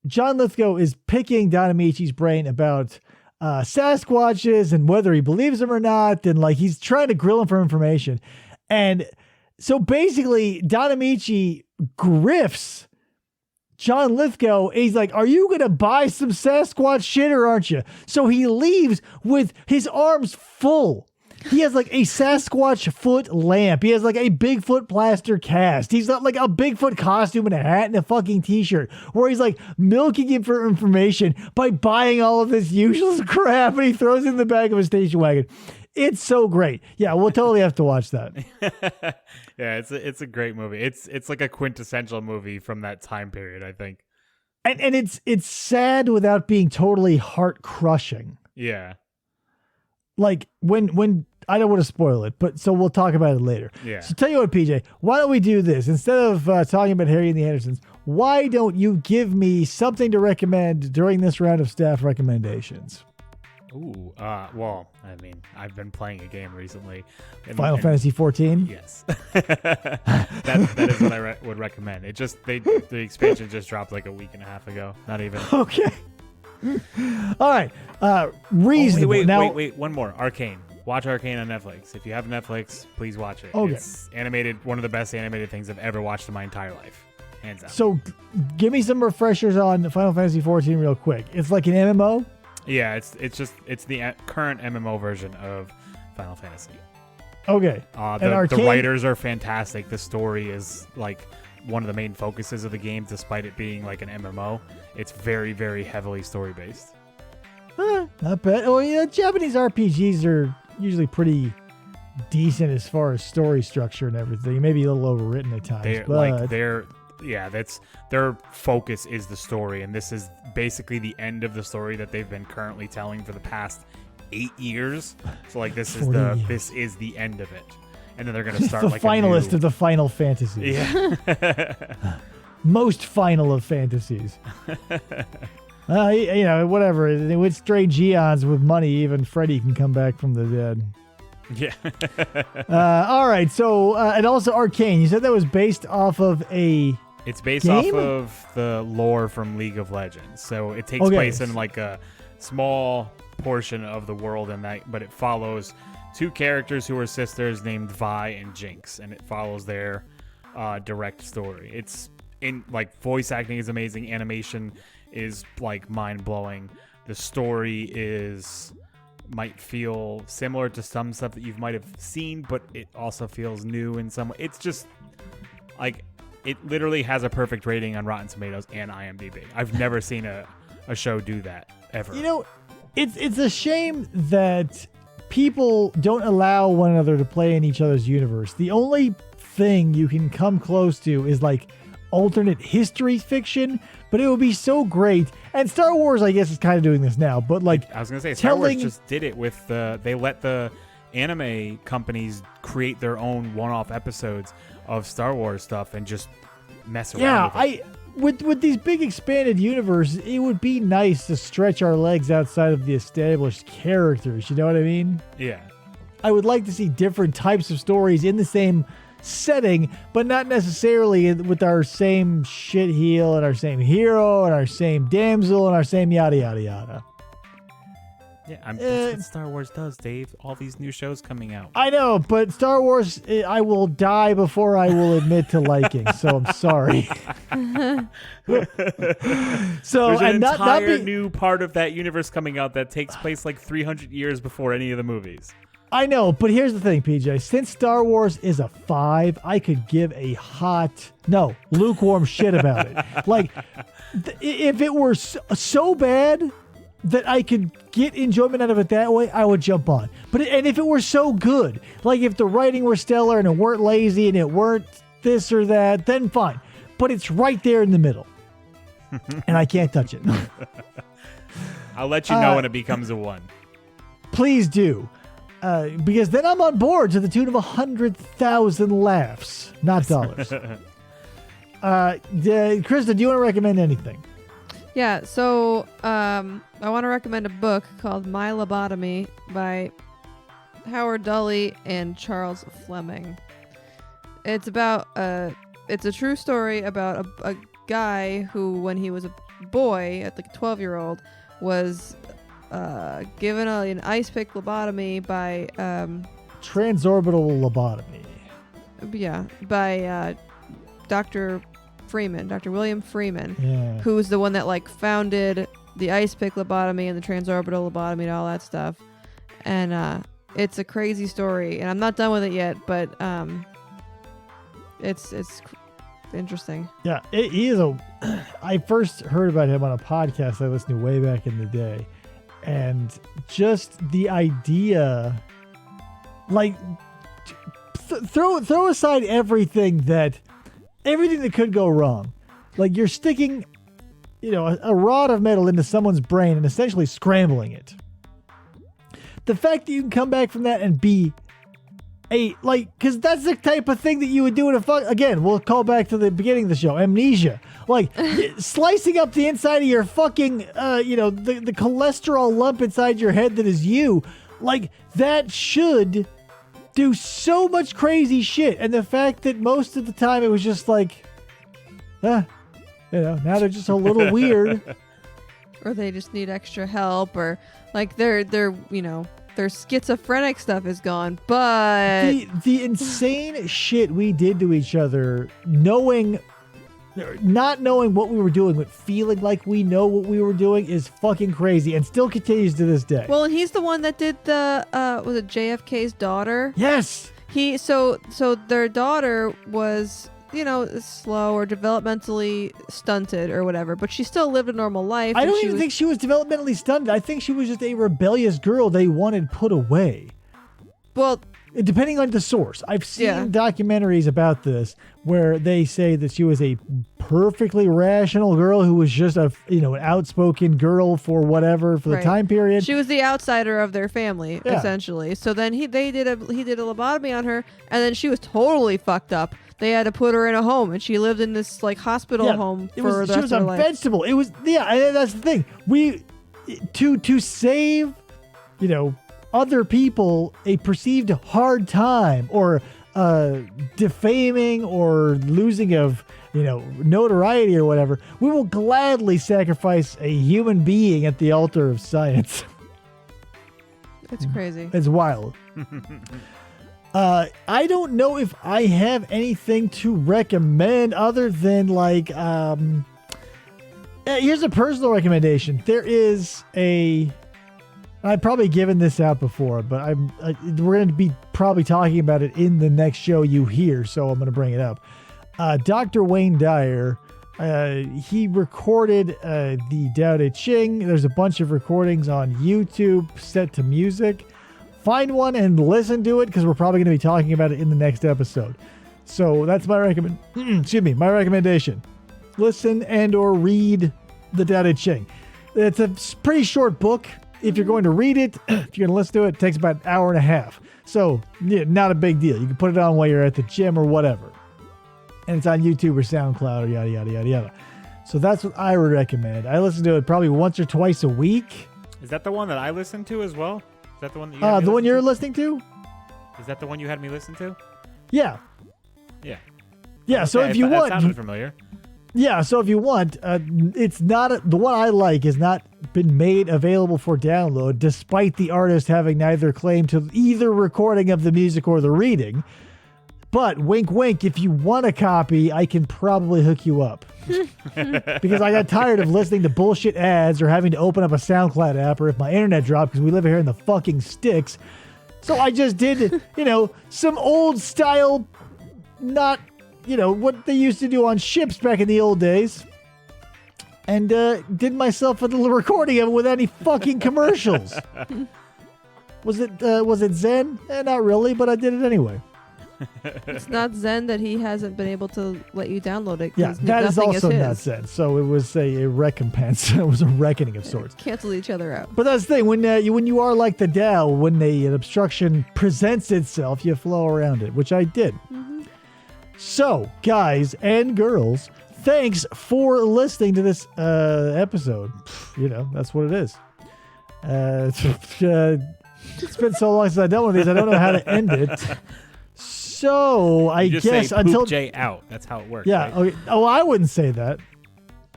Speaker 3: John Lithgow is picking Don Amici's brain about Sasquatches and whether he believes them or not, and like he's trying to grill him for information. And so basically, Don Amici grifts John Lithgow. He's like, "Are you gonna buy some Sasquatch shit or aren't you?" So he leaves with his arms full. He has like a Sasquatch foot lamp. He has like a Bigfoot plaster cast. He's got like a Bigfoot costume and a hat and a fucking t-shirt where he's like milking him for information by buying all of this useless crap and he throws it in the back of a station wagon. It's so great. Yeah, we'll totally have to watch that.
Speaker 5: Yeah, it's a great movie. It's like a quintessential movie from that time period, I think.
Speaker 3: And it's sad without being totally heart crushing.
Speaker 5: Yeah.
Speaker 3: Like when I don't want to spoil it, but so we'll talk about it later.
Speaker 5: Yeah.
Speaker 3: So tell you what, PJ, why don't we do this? Instead of talking about Harry and the Andersons, why don't you give me something to recommend during this round of staff recommendations?
Speaker 5: Ooh, well, I mean, I've been playing a game recently.
Speaker 3: Final Fantasy 14?
Speaker 5: Yes. that is what I would recommend. The expansion just dropped like a week and a half ago. Not even.
Speaker 3: Okay. All right. Reasonable.
Speaker 5: Wait. One more. Arcane. Watch Arcane on Netflix. If you have Netflix, please watch it.
Speaker 3: Okay.
Speaker 5: It's animated, one of the best animated things I've ever watched in my entire life. Hands down.
Speaker 3: So give me some refreshers on Final Fantasy 14 real quick. It's like an MMO?
Speaker 5: Yeah, it's the current MMO version of Final Fantasy.
Speaker 3: Okay.
Speaker 5: The writers are fantastic. The story is like one of the main focuses of the game, despite it being like an MMO. It's very, very heavily story based.
Speaker 3: Not bad. Oh yeah, Japanese RPGs are usually pretty decent as far as story structure and everything. Maybe a little overwritten at times. Their focus is the story, and this is basically the end of the story that they've been currently telling for the past 8 years. So like this is the end of it, and then they're gonna start the finalist of the Final Fantasy.
Speaker 5: Yeah.
Speaker 3: Most final of fantasies. Whatever. With stray Geons with money, even Freddy can come back from the dead.
Speaker 5: Yeah.
Speaker 3: All right. So, and also Arcane. You said that was based off of a.
Speaker 5: It's based
Speaker 3: game?
Speaker 5: off of the lore from League of Legends. So it takes place in like a small portion of the world, but it follows two characters who are sisters named Vi and Jinx, and it follows their direct story. It's in like voice acting is amazing, animation is like mind blowing. The story might feel similar to some stuff that you might have seen, but it also feels new in some way. It's just like it literally has a perfect rating on Rotten Tomatoes and IMDb. I've never seen a show do that ever.
Speaker 3: It's a shame that people don't allow one another to play in each other's universe. The only thing you can come close to is like alternate history fiction, but it would be so great. And Star Wars, I guess, is kind of doing this now, but like
Speaker 5: I was gonna say, Star Wars just did it with they let the anime companies create their own one-off episodes of Star Wars stuff and just mess around with it.
Speaker 3: With these big expanded universes, it would be nice to stretch our legs outside of the established characters. You know what I mean?
Speaker 5: Yeah.
Speaker 3: I would like to see different types of stories in the same setting, but not necessarily with our same shit heel and our same hero and our same damsel and our same yada yada yada.
Speaker 5: Yeah, that's what Star Wars does, Dave. All these new shows coming out.
Speaker 3: I know, but Star Wars, I will die before I will admit to liking. So I'm sorry. So
Speaker 5: there's an
Speaker 3: and
Speaker 5: entire new part of that universe coming out that takes place like 300 years before any of the movies.
Speaker 3: I know, but here's the thing, PJ. Since Star Wars is a 5, I could give a lukewarm shit about it. Like, if it were so bad that I could get enjoyment out of it that way, I would jump on. And if it were so good, like if the writing were stellar and it weren't lazy and it weren't this or that, then fine. But it's right there in the middle, and I can't touch it.
Speaker 5: I'll let you know when it becomes a 1.
Speaker 3: Please do. Because then I'm on board to the tune of 100,000 laughs, not dollars. Krista, do you want to recommend anything?
Speaker 4: Yeah, so I want to recommend a book called My Lobotomy by Howard Dully and Charles Fleming. It's about it's a true story about a guy who, when he was a boy, at like a 12-year-old, was given an ice pick lobotomy by
Speaker 3: transorbital lobotomy.
Speaker 4: Yeah, by Dr. William Freeman,
Speaker 3: Yeah.
Speaker 4: who was the one that like founded the ice pick lobotomy and the transorbital lobotomy and all that stuff. And it's a crazy story, and I'm not done with it yet, but it's interesting.
Speaker 3: Yeah, he is I first heard about him on a podcast I listened to way back in the day. And just the idea, like, throw aside everything that could go wrong. Like, you're sticking, a rod of metal into someone's brain and essentially scrambling it. The fact that you can come back from that and be because that's the type of thing that you would do in again, we'll call back to the beginning of the show, amnesia. Like, slicing up the inside of your fucking, the cholesterol lump inside your head that is you. Like, that should do so much crazy shit. And the fact that most of the time it was just like, now they're just a little weird.
Speaker 4: Or they just need extra help, or like their schizophrenic stuff is gone, but
Speaker 3: the insane shit we did to each other, not knowing what we were doing, but feeling like we know what we were doing, is fucking crazy, and still continues to this day.
Speaker 4: Well, and he's the one that did the was it JFK's daughter?
Speaker 3: Yes.
Speaker 4: So their daughter was slow or developmentally stunted or whatever, but she still lived a normal life.
Speaker 3: I don't even think she was developmentally stunted. I think she was just a rebellious girl they wanted put away.
Speaker 4: Well,
Speaker 3: depending on the source. I've seen documentaries about this where they say that she was a perfectly rational girl who was just an outspoken girl for the time period.
Speaker 4: She was the outsider of their family, essentially. So then he did a lobotomy on her, and then she was totally fucked up. They had to put her in a home, and she lived in this like hospital home for the rest of her life.
Speaker 3: She was a vegetable. It was and that's the thing. We to save, other people a perceived hard time or defaming or losing of notoriety or whatever, we will gladly sacrifice a human being at the altar of science.
Speaker 4: It's crazy.
Speaker 3: It's wild. I don't know if I have anything to recommend other than here's a personal recommendation. There is I've probably given this out before, but we're going to be probably talking about it in the next show you hear, so I'm going to bring it up. Dr. Wayne Dyer, he recorded the Tao Te Ching. There's a bunch of recordings on YouTube set to music. Find one and listen to it, because we're probably going to be talking about it in the next episode. So that's my my recommendation. Listen and or read the Tao Te Ching. It's a pretty short book. If you're going to read it, if you're going to listen to it, it takes about an hour and a half. So, not a big deal. You can put it on while you're at the gym or whatever. And it's on YouTube or SoundCloud or yada, yada, yada, yada. So that's what I would recommend. I listen to it probably once or twice a week.
Speaker 5: Is that the one that I listened to as well? Is that the one that you
Speaker 3: the one you're listening to?
Speaker 5: Is that the one you had me listen to?
Speaker 3: Yeah.
Speaker 5: Yeah.
Speaker 3: Yeah,
Speaker 5: Okay,
Speaker 3: so if you want...
Speaker 5: That sounded familiar.
Speaker 3: Yeah, so if you want, it's not the one I like has not been made available for download, despite the artist having neither claim to either recording of the music or the reading. But wink, wink, if you want a copy, I can probably hook you up. Because I got tired of listening to bullshit ads or having to open up a SoundCloud app, or if my internet dropped, because we live here in the fucking sticks, So I just did, some old style, not, what they used to do on ships back in the old days. And did myself a little recording of it without any fucking commercials. Was it Zen? Not really, but I did it anyway.
Speaker 4: It's not Zen that he hasn't been able to let you download it.
Speaker 3: Yeah, that is also
Speaker 4: his.
Speaker 3: not Zen. So it was a recompense. It was a reckoning of sorts.
Speaker 4: Cancel each other out.
Speaker 3: But that's the thing. When you are like the Tao, when an obstruction presents itself, you flow around it, which I did.
Speaker 4: Mm-hmm.
Speaker 3: So, guys and girls, thanks for listening to this episode. That's what it is. It's been so long since I've done one of these, I don't know how to end it. So I
Speaker 5: You just
Speaker 3: guess
Speaker 5: say
Speaker 3: until
Speaker 5: Poop J out. That's how it works.
Speaker 3: yeah.
Speaker 5: Right?
Speaker 3: Okay. Oh, I wouldn't say that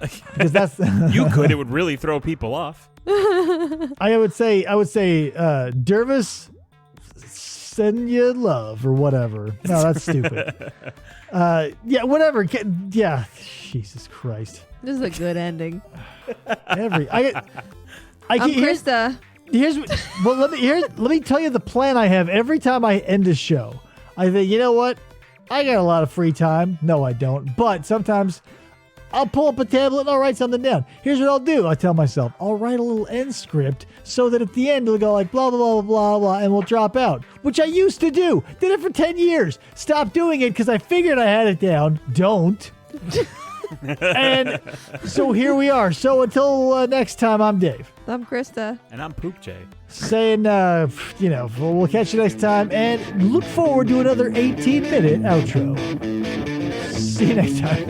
Speaker 3: because that's
Speaker 5: You could. It would really throw people off.
Speaker 3: I would say Dervis send you love or whatever. No, that's stupid. Yeah, whatever. Yeah, Jesus Christ.
Speaker 4: This is a good ending.
Speaker 3: I'm
Speaker 4: Krista.
Speaker 3: Let me tell you the plan I have every time I end a show. I think, you know what? I got a lot of free time. No, I don't. But sometimes I'll pull up a tablet and I'll write something down. Here's what I'll do. I tell myself, I'll write a little end script so that at the end it'll go like blah, blah, blah, blah, blah, and we'll drop out, which I used to do. Did it for 10 years. Stopped doing it because I figured I had it down. Don't. And so here we are. So until next time, I'm Dave.
Speaker 4: I'm Krista.
Speaker 5: And I'm Poop J.
Speaker 3: Saying, we'll catch you next time and look forward to another 18-minute outro. See you next time.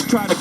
Speaker 6: Try to